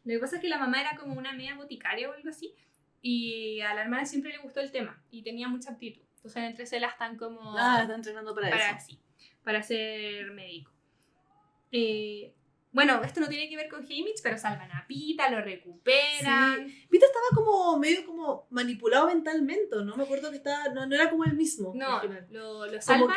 Lo que pasa es que la mamá era como una media boticaria o algo así, y a la hermana siempre le gustó el tema, y tenía mucha aptitud. Entonces en el 13 la están como... la están entrenando para eso. Sí, para ser médico. Bueno, esto no tiene que ver con Haymitch, pero salvan a Peeta, lo recuperan. Sí. Peeta estaba como medio como manipulado mentalmente, ¿no? Me acuerdo que estaba, no era como el mismo. No, lo salvan.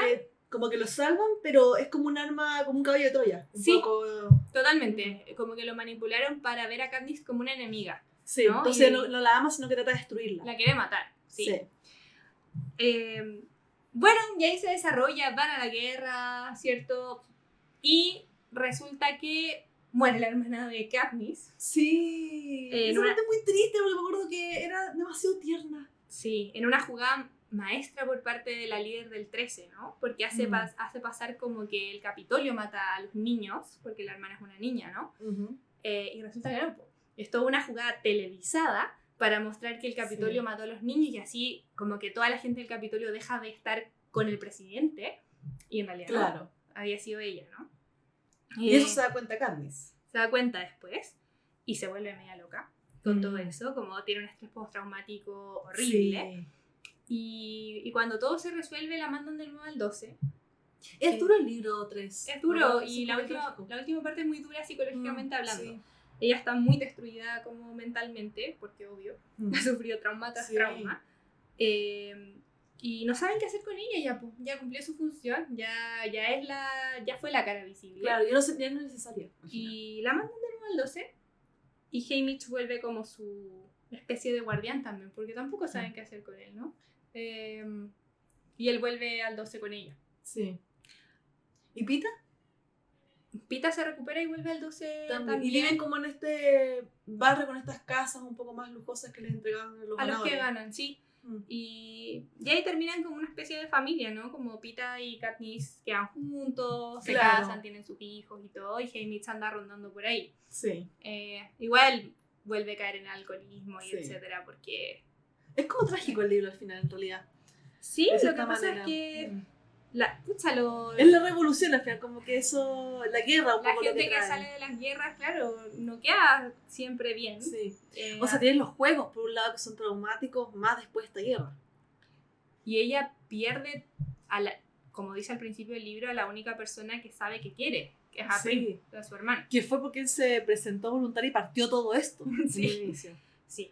Como que lo salvan, pero es como un arma, como un caballo de Troya. Sí, poco... totalmente. Como que lo manipularon para ver a Katniss como una enemiga. Sí, ¿no? Entonces no la ama, sino que trata de destruirla. La quiere matar, sí. Bueno, y ahí se desarrolla, van a la guerra, ¿cierto? Y resulta que muere la hermana de Katniss. Sí. Es muy triste porque me acuerdo que era demasiado tierna. Sí, en una jugada maestra por parte de la líder del 13, ¿no? Porque hace pasar como que el Capitolio mata a los niños, porque la hermana es una niña, ¿no? Y resulta que no. Es toda una jugada televisada para mostrar que el Capitolio mató a los niños y así como que toda la gente del Capitolio deja de estar con el presidente y en realidad no, había sido ella, ¿no? Y eso se da cuenta Katniss. Se da cuenta después y se vuelve media loca con todo eso, como tiene un estrés postraumático horrible. Y cuando todo se resuelve la mandan de nuevo al 12. Es duro el libro 3. Es duro y la última parte es muy dura psicológicamente hablando. Sí. Ella está muy destruida como mentalmente, porque obvio, ha sufrido trauma tras trauma. Y no saben qué hacer con ella, ya cumplió su función, ya fue la cara visible. Claro, ya no es necesaria. Y la mandan de nuevo al 12 y Haymitch vuelve como su especie de guardián también, porque tampoco saben qué hacer con él, ¿no? Y él vuelve al 12 con ella. Sí. ¿Y Peeta? Peeta se recupera y vuelve al 12 también. Y viven como en este barrio con estas casas un poco más lujosas que les entregaban los ganadores. Los que ganan, sí. Y ahí terminan como una especie de familia, ¿no? Como Peeta y Katniss quedan juntos, se casan, tienen sus hijos y todo, y Haymitch anda rondando por ahí. Sí. Igual vuelve a caer en alcoholismo y etcétera, porque... Es como trágico el libro al final, en realidad. Sí, lo que pasa es que... Es la revolución al final, como que eso, la guerra un poco. La gente que sale de las guerras, claro, no queda siempre bien. Sí. O sea, tienen los juegos, por un lado, que son traumáticos, más después de esta guerra. Y ella pierde, como dice al principio del libro, a la única persona que sabe que quiere, que es a Prim, a su hermano. Que fue porque él se presentó voluntario y partió todo esto. Sí. Sí.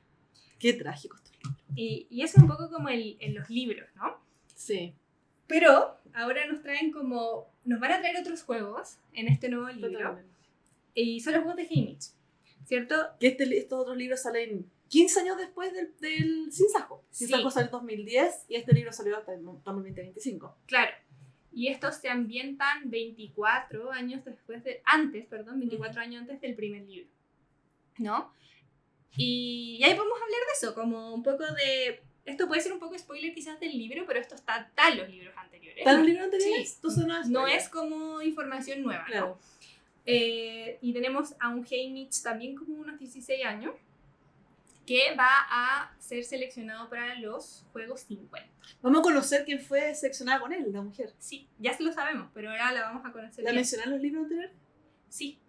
Qué trágico estos libros. Y eso es un poco como en los libros, ¿no? Sí. Pero ahora nos van a traer otros juegos en este nuevo libro. Totalmente. Y son los juegos de Haymitch, ¿cierto? Que estos otros libros salen 15 años después del Sinsajo. Sinsajo salió en 2010 y este libro salió hasta el 2025. Claro. Y estos se ambientan 24 años antes del primer libro, ¿no? Y ahí podemos hablar de eso, como un poco de... Esto puede ser un poco spoiler quizás del libro, pero esto está en los libros anteriores. ¿Está en los libros anteriores? Sí. Entonces no es como información nueva, claro. ¿no? Y tenemos a un Haymitch también como unos 16 años que va a ser seleccionado para los Juegos 50. Vamos a conocer quién fue seleccionada con él, la mujer. Sí, ya se lo sabemos, pero ahora la vamos a conocer. ¿La mencionaron en los libros anteriores? Sí.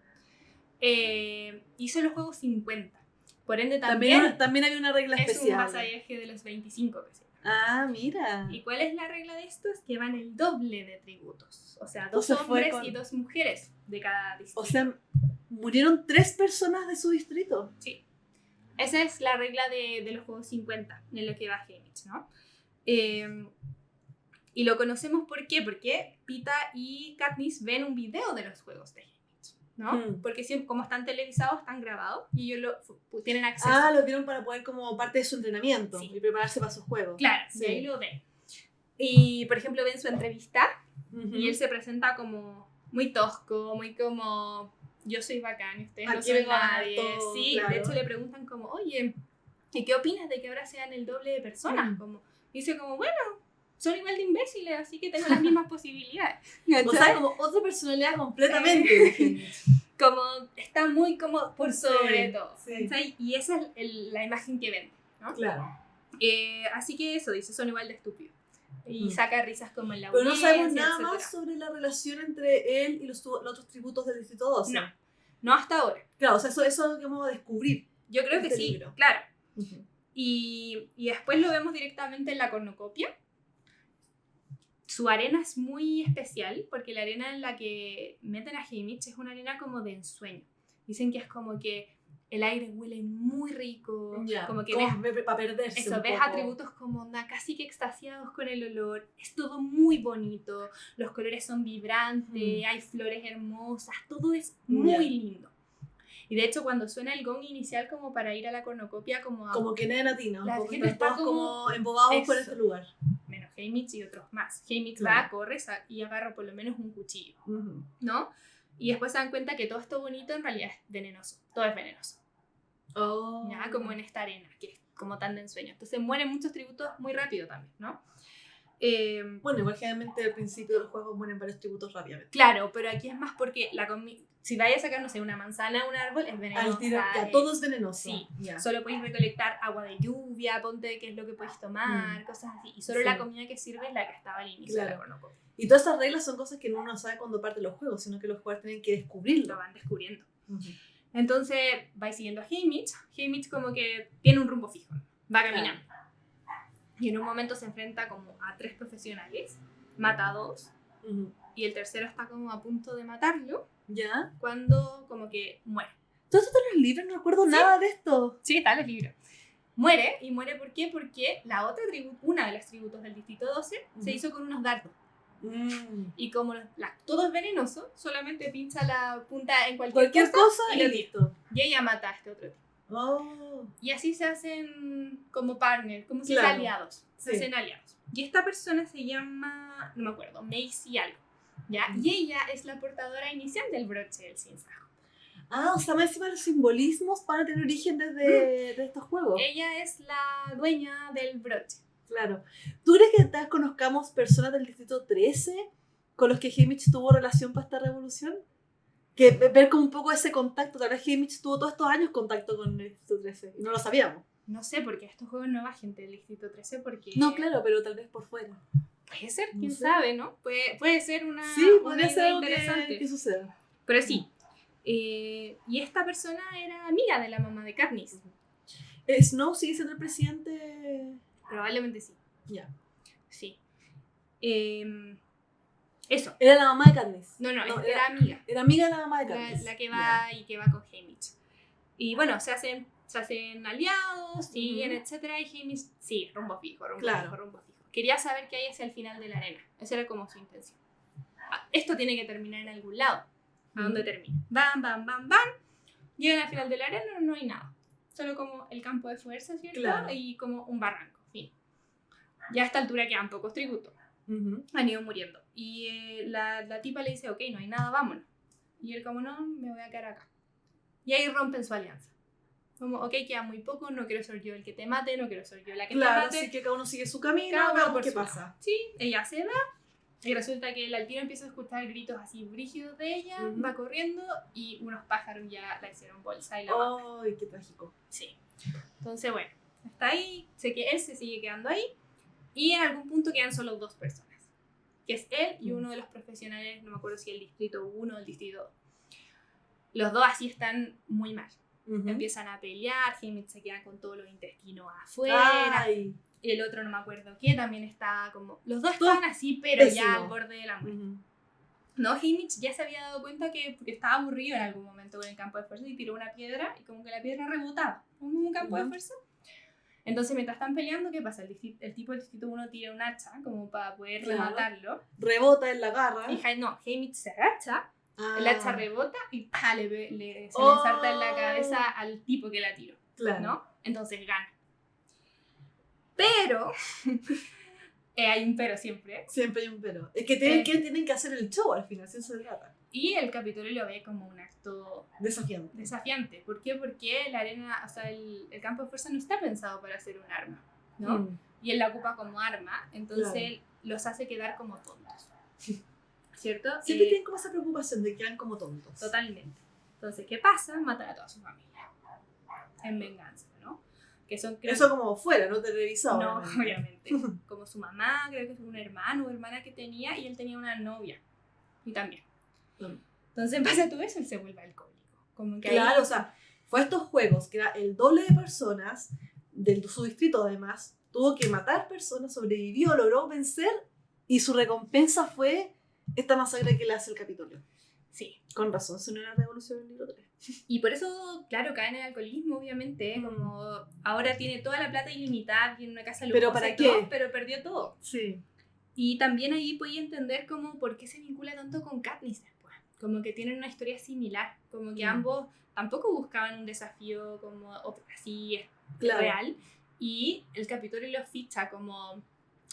Hizo los Juegos 50. Por ende también había una regla especial. Es un vasallaje de los 25 que se llama. Ah, mira. ¿Y cuál es la regla de esto? Es que van el doble de tributos. O sea, 2 Entonces fue hombres y 2 mujeres de cada distrito. O sea, murieron 3 personas de su distrito. Sí. Esa es la regla de los juegos 50, en lo que va Haymitch, ¿no? Y lo conocemos ¿por qué? Porque Pita y Katniss ven un video de los juegos de Haymitch, ¿no? Porque siempre, como están televisados, están grabados y ellos tienen acceso. Ah, los vieron para poder como parte de su entrenamiento, sí, y prepararse para sus juegos. Claro, sí, ahí lo ven. Y, por ejemplo, ven su entrevista y él se presenta como muy tosco, muy como... Yo soy bacán y ustedes no son nadie. Todo, sí, claro. De hecho le preguntan como, oye, ¿y qué opinas de que ahora sean el doble de personas? Como, dice como, bueno, son igual de imbéciles, así que tengo las mismas posibilidades. O sea, como otra personalidad completamente. Como, está muy como por sobre todo. Sí. Y esa es la imagen que vende, ¿no? Claro. Así que eso, dice, son igual de estúpidos. Y saca risas como en la Pero audiencia, no sabemos nada etcétera. más sobre la relación entre él y los otros tributos del Distrito 12. No hasta ahora. Claro, o sea, eso es lo que vamos a descubrir. Yo creo que sí, libro. claro. Y después lo vemos directamente en la cornucopia. Su arena es muy especial porque la arena en la que meten a Haymitch es una arena como de ensueño. Dicen que es como que el aire huele muy rico, como que ves, para perderse eso, ves atributos como onda casi que extasiados con el olor. Es todo muy bonito, los colores son vibrantes, hay flores hermosas, todo es muy lindo. Y de hecho cuando suena el gong inicial como para ir a la cornucopia como que nada latino, la porque gente está como embobados por este lugar. Menos Haymitch y otros más. Haymitch va, corre y agarra por lo menos un cuchillo, ¿no? Y después se dan cuenta que todo esto bonito en realidad es venenoso, todo es venenoso. ¿Ya? Como en esta arena, que es como tan de ensueño. Entonces mueren muchos tributos muy rápido también, ¿no? Bueno, igual generalmente al principio de los juegos mueren varios tributos rápidamente. Claro, pero aquí es más porque si vayas a sacar, no sé, una manzana o un árbol, es venenoso. Al tiro, ya todo es venenoso. Sí, solo podéis recolectar agua de lluvia, ponte que es lo que podéis tomar, cosas así. Y solo la comida que sirve es la que estaba al inicio de la cornucopia. Y todas estas reglas son cosas que uno no sabe cuando parte los juegos, sino que los jugadores tienen que descubrirlo. Lo van descubriendo. Entonces vais siguiendo a Haymitch. Haymitch como que tiene un rumbo fijo, va caminando. Y en un momento se enfrenta como a 3 profesionales, mata a 2, y el tercero está como a punto de matarlo, cuando como que muere. ¿Todo esto está en los libros? No recuerdo nada de esto. Sí, está en los libros. Muere, ¿y muere por qué? Porque la otra una de las tributos del Distrito 12 se hizo con unos dardos. Y como todo es venenoso, solamente pincha la punta en cualquier cosa y listo. Y ella mata a este otro tipo. Y así se hacen como partner, como si fueran aliados. Se hacen aliados. Y esta persona se llama, no me acuerdo, Macy algo. ¿Ya? Y ella es la portadora inicial del broche del sinsajo. O sea, más encima los simbolismos van a tener origen desde de estos juegos. Ella es la dueña del broche. Claro. ¿Tú crees que tal vez conozcamos personas del Distrito 13 con los que Haymitch tuvo relación para esta revolución? Que ver como un poco ese contacto. Tal vez Haymitch tuvo todos estos años contacto con el Distrito 13 y no lo sabíamos. No sé, porque estos juegos nueva gente del Distrito 13 porque... No, claro, pero tal vez por fuera. Puede ser, quién sabe, ¿no? Puede ser una podría ser algo interesante que suceda. Pero sí. Y esta persona era amiga de la mamá de Katniss. ¿Snow sigue siendo el presidente? Probablemente sí. Ya. Sí. Eso. ¿Era la mamá de Katniss? No, era amiga. Era amiga de la mamá de Katniss. La que va y que va con Haymitch. Y bueno, se hacen aliados, siguen, etcétera, y Haymitch, sí, rumbo fijo. Quería saber qué hay hacia el final de la arena. Esa era como su intención. Esto tiene que terminar en algún lado. ¿A dónde termina? Bam, bam, bam, bam. Llegan al final de la arena, no hay nada. Solo como el campo de fuerza, ¿cierto? Y como un barranco, fin. Ya a esta altura quedan pocos tributos. Han ido muriendo. Y la tipa le dice, ok, no hay nada, vámonos. Y él como, no, me voy a quedar acá. Y ahí rompen su alianza. Como, ok, queda muy poco, no quiero ser yo el que te mate, no quiero ser yo la que te mate. Así que cada uno sigue su camino, veamos qué pasa. Sí, ella se va. Y resulta que el altino empieza a escuchar gritos así brígidos de ella, va corriendo y unos pájaros ya la hicieron bolsa y la matan. ¡Ay, qué trágico! Sí. Entonces, bueno, está ahí, sé que él se sigue quedando ahí y en algún punto quedan solo 2 personas, que es él y uno de los profesionales, no me acuerdo si el distrito 1 o el distrito 2. Los dos así están muy mal. Empiezan a pelear, Haymitch se queda con todos los intestinos afuera. y el otro no me acuerdo qué, también estaba como... Los dos Todo estaban así, pero pésimo. ya al borde de la muerte. No, Haymitch ya se había dado cuenta que estaba aburrido en algún momento con el campo de fuerza y tiró una piedra y como que la piedra rebotaba como un campo de fuerza. Entonces, mientras están peleando, ¿qué pasa? El tipo del distrito 1 tira un hacha como para poder rematarlo. Rebota en la garra. Y Haymitch se agacha, el hacha rebota y se le Oh. ensarta en la cabeza al tipo que la tiró. Claro. ¿No? Entonces gana. Pero... hay un pero siempre. Siempre hay un pero. Es que tienen que hacer el show al final, si eso se trata. Y el Capitolio lo ve como un acto desafiante. ¿Por qué? Porque la arena, o sea, el campo de fuerza no está pensado para ser un arma, ¿no? Y él la ocupa como arma, entonces los hace quedar como tontos. ¿Cierto? Siempre tienen como esa preocupación de que quedan como tontos. Totalmente. Entonces, ¿qué pasa? Matan a toda su familia. En venganza, ¿no? Que son, eso como fuera, no televisado. No, obviamente. Como su mamá, creo que es un hermano o hermana que tenía, y él tenía una novia. Y también. Entonces, en base a todo eso, él se vuelve alcohólico. Como que claro, ahí... o sea, fue a estos juegos, que era el doble de personas, de su distrito además, tuvo que matar personas, sobrevivió, logró vencer, y su recompensa fue esta masacre que le hace el Capitolio. Sí. Con razón, se unió a la revolución del libro 3. Y por eso, claro, cae en el alcoholismo, obviamente. Como ahora tiene toda la plata ilimitada, tiene una casa lujosa. ¿Pero para qué? Todo, pero perdió todo. Sí. Y también ahí podía entender como por qué se vincula tanto con Katniss después. Como que tienen una historia similar. Como que ambos tampoco buscaban un desafío como así real. Y el Capitolio los ficha como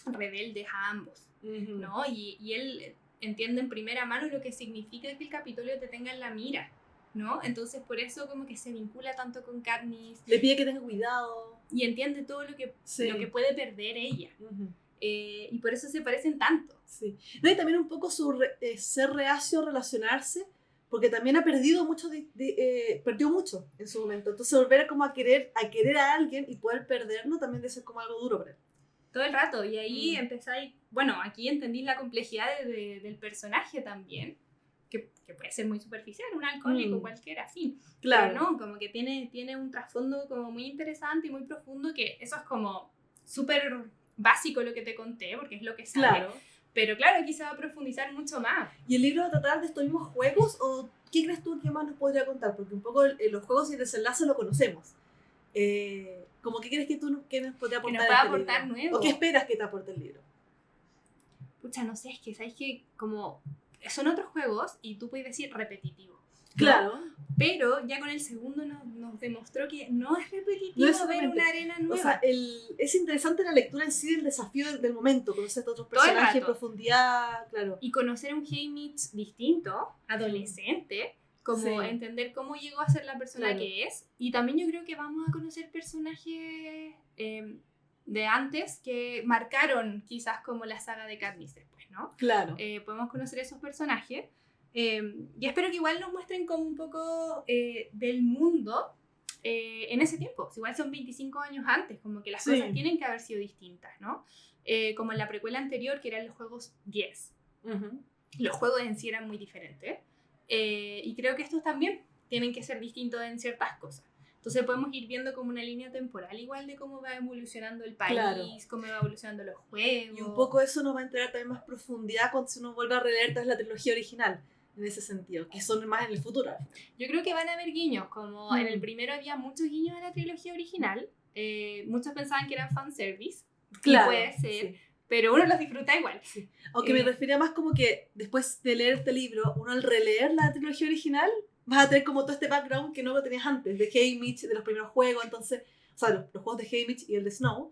rebeldes a ambos, ¿no? Y él entiende en primera mano lo que significa que el Capitolio te tenga en la mira, ¿no? Entonces por eso como que se vincula tanto con Katniss. Le pide que tenga cuidado. Y entiende todo lo que puede perder ella. Y por eso se parecen tanto. Sí. No, y también un poco su ser reacio a relacionarse, porque también ha perdido mucho, perdió mucho en su momento. Entonces volver como a querer a alguien y poder perderlo también debe ser como algo duro para él. Todo el rato, y ahí empezáis, bueno, aquí entendí la complejidad del personaje también, que puede ser muy superficial, un alcohólico cualquiera, así. Claro. Pero no, como que tiene un trasfondo como muy interesante y muy profundo, que eso es como súper básico lo que te conté, porque es lo que sale. Claro. Pero claro, aquí se va a profundizar mucho más. ¿Y el libro va a tratar de estos mismos juegos o qué crees tú que más nos podría contar? Porque un poco los juegos y el desenlace lo conocemos. ¿Cómo qué crees que tú nos podría aportar? Que nos pueda aportar nuevo. ¿O qué esperas que te aporte el libro? Pucha, no sé, es que sabes que como son otros juegos y tú puedes decir repetitivo. Claro. ¿No? Pero ya con el segundo nos demostró que no es repetitivo ver una arena nueva. O sea, es interesante la lectura en sí del desafío del momento, conocer a otros personajes en profundidad, claro. Y conocer un Haymitch distinto, adolescente, como entender cómo llegó a ser la persona que es. Y también yo creo que vamos a conocer personajes de antes que marcaron quizás como la saga de Katniss después, ¿no? Claro. Podemos conocer esos personajes. Y espero que igual nos muestren como un poco del mundo en ese tiempo. Igual son 25 años antes, como que las cosas tienen que haber sido distintas, ¿no? Como en la precuela anterior, que eran los juegos 10. Los juegos en sí eran muy diferentes. Y creo que estos también tienen que ser distintos en ciertas cosas. Entonces podemos ir viendo como una línea temporal igual de cómo va evolucionando el país, cómo va evolucionando los juegos. Y un poco eso nos va a entregar también más profundidad cuando uno vuelva a releer toda la trilogía original, en ese sentido, que son más en el futuro. Yo creo que van a haber guiños, como en el primero había muchos guiños a la trilogía original. Muchos pensaban que eran fanservice, claro, puede ser, pero uno los disfruta igual. Aunque me refería más como que después de leer este libro, uno al releer la trilogía original, vas a tener como todo este background que no lo tenías antes, de Haymitch, de los primeros juegos, entonces, o sea, los juegos de Haymitch y el de Snow.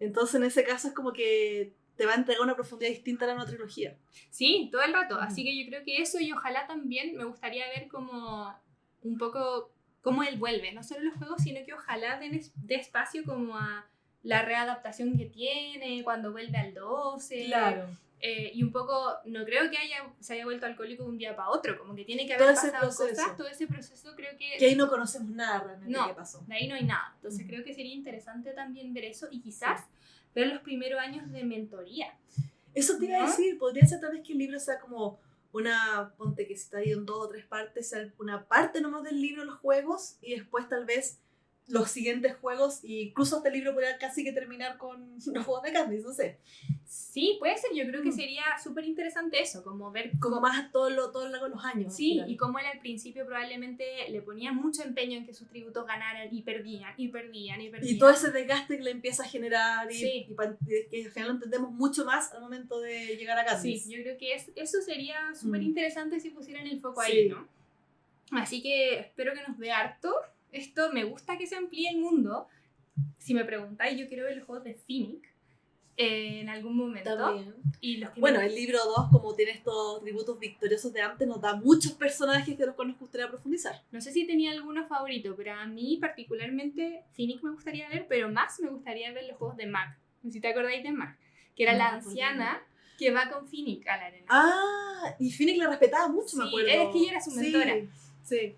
Entonces, en ese caso es como que te va a entregar una profundidad distinta a la nueva trilogía. Sí, todo el rato. Así que yo creo que eso, y ojalá también me gustaría ver como un poco cómo él vuelve, no solo los juegos, sino que ojalá dé espacio como a la readaptación que tiene cuando vuelve al 12. Claro. Y un poco, no creo que se haya vuelto alcohólico de un día para otro, como que tiene que haber pasado cosas, todo ese proceso creo que ahí no conocemos nada realmente qué pasó. De ahí no hay nada, entonces creo que sería interesante también ver eso y quizás ver los primeros años de mentoría. Eso te iba a decir, podría ser tal vez que el libro sea como ponte que si está ahí en 2 o 3 partes, sea una parte nomás del libro, los juegos, y después tal vez los siguientes juegos, e incluso este libro podría casi que terminar con los juegos de Katniss, no sé. Sí, puede ser. Yo creo que sería súper interesante eso, como ver Como más todo lo largo de los años. Sí, y como él al principio probablemente le ponía mucho empeño en que sus tributos ganaran y perdían. Y todo ese desgaste que le empieza a generar y, Sí. y que al final lo entendemos mucho más al momento de llegar a Katniss. Sí, yo creo que eso sería súper interesante si pusieran el foco Sí. ahí, ¿no? Así que espero que nos dé harto. Esto me gusta que se amplíe el mundo. Si me preguntáis, yo quiero ver los juegos de Phoenix en algún momento. También. Y los que Bueno, el libro 2, como tiene estos tributos victoriosos de antes, nos da muchos personajes de los cuales nos gustaría profundizar. No sé si tenía alguno favorito, pero a mí particularmente Phoenix me gustaría ver, pero más me gustaría ver los juegos de Mag. No sé si te acordáis de Mag, que era No, la ¿por qué anciana que va con Phoenix a la arena. Ah, y Phoenix la respetaba mucho, me Sí, acuerdo. es que ella era su mentora. Sí.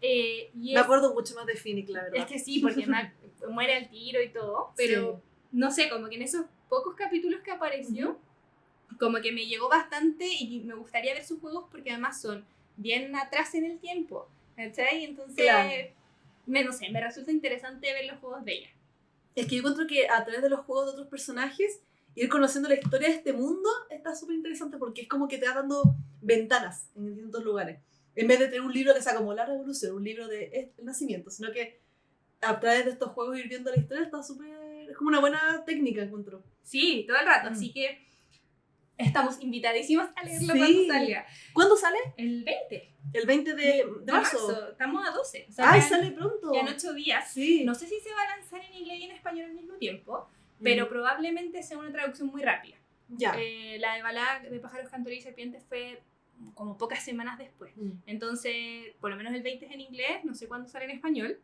Y Me acuerdo mucho más de Phoenix, la verdad. es que sí, porque Mag muere al tiro y todo, pero no sé, como que en esos pocos capítulos que apareció, como que me llegó bastante y me gustaría ver sus juegos porque además son bien atrás en el tiempo, ¿cachai? Entonces, Claro. no sé, me resulta interesante ver los juegos de ella. Es que yo encuentro que a través de los juegos de otros personajes, ir conociendo la historia de este mundo está súper interesante porque es como que te va dando ventanas en distintos lugares. En vez de tener un libro que sea como la revolución, un libro de el nacimiento, sino que a través de estos juegos ir viendo la historia está súper... Es como una buena técnica, encuentro. Sí, todo el rato, así que estamos invitadísimos a leerlo cuando salga. ¿Cuándo sale? El 20 El 20 de marzo. Estamos a 12. O sea, ¡Ay, ya sale pronto! Ya en 8 días. Sí. No sé si se va a lanzar en inglés y en español al mismo tiempo, pero probablemente sea una traducción muy rápida. Ya. La de Balá de Pájaros, Cantores y Serpientes fue como pocas semanas después. Entonces, por lo menos el 20 es en inglés, no sé cuándo sale en español,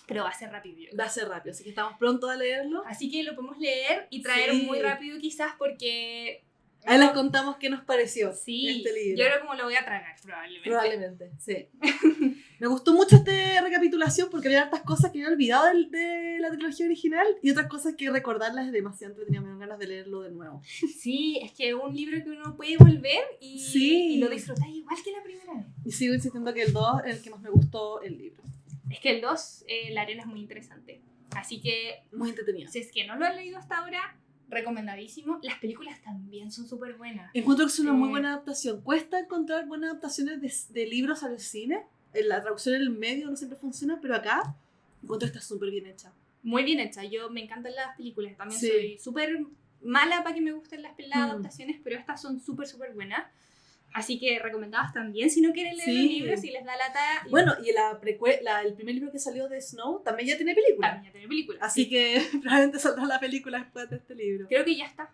pero va a ser rápido. Va a ser rápido, así que estamos prontos a leerlo. Así que lo podemos leer y traer muy rápido quizás porque... Ahí les contamos qué nos pareció Sí, este libro. yo creo como lo voy a tragar Probablemente, sí. Me gustó mucho esta recapitulación porque había hartas cosas que había olvidado de la trilogía original y otras cosas que recordarlas es demasiado entretenido, me dan ganas de leerlo de nuevo. Sí, es que es un libro que uno puede volver y lo disfrutáis igual que la primera vez. Y sigo insistiendo que el 2 es el que más me gustó el libro. Es que el 2, la arena es muy interesante. Así que, muy entretenido. Si es que no lo han leído hasta ahora, recomendadísimo. Las películas también son súper buenas. Encuentro que es una muy buena adaptación. Cuesta encontrar buenas adaptaciones de libros al cine. La traducción en el medio no siempre funciona, pero acá encuentro que está súper bien hecha. Muy bien hecha. Yo me encantan las películas. También soy súper mala para que me gusten las adaptaciones, pero estas son súper, súper buenas. Así que recomendadas también si no quieren leer los libros, si les da lata. Bueno, y el primer libro que salió de Snow también ya tiene película. También ya tiene película. Así que probablemente saldrá la película después de este libro. Creo que ya está.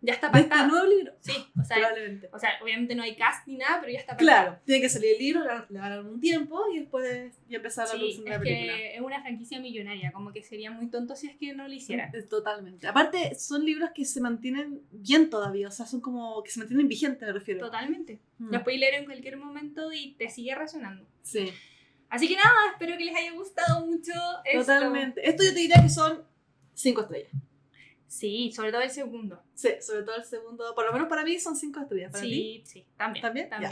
Ya está ¿De pactada. este nuevo libro? Sí, probablemente. O sea, obviamente no hay cast ni nada, pero ya está pactada. Claro, tiene que salir el libro, le van a dar un tiempo y después ya empezar la producción de la película. Que es una franquicia millonaria, como que sería muy tonto si es que no lo hicieran. Totalmente. Aparte, son libros que se mantienen bien todavía, o sea, son como que se mantienen vigentes, me refiero. Totalmente. Los puedes leer en cualquier momento y te sigue resonando. Sí. Así que nada, espero que les haya gustado mucho esto. Totalmente. Esto yo te diría que son 5 estrellas. Sí, sobre todo el segundo. Sí, sobre todo el segundo. Por lo menos para mí son 5 estrellas. ¿Para ti? Sí, también. ¿También?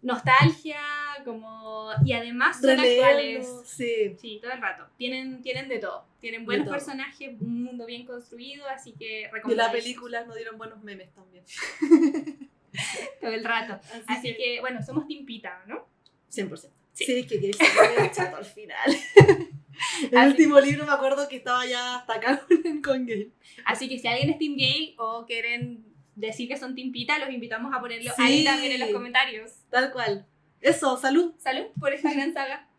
Nostalgia, como... Y además son actuales. Sí. Sí, todo el rato. Tienen de todo. Tienen buenos personajes, un mundo bien construido, así que recomendamos. Y la película nos dieron buenos memes también. Todo el rato. Así que, bueno, somos Team Pita, ¿no? 100%. Sí, es que se pone chato al final. El último libro me acuerdo que estaba ya hasta acá con Gale. Así que si alguien es Team Gale o quieren decir que son Team Pita, los invitamos a ponerlo ahí también en los comentarios. Tal cual. Eso, salud. Salud por esta gran saga.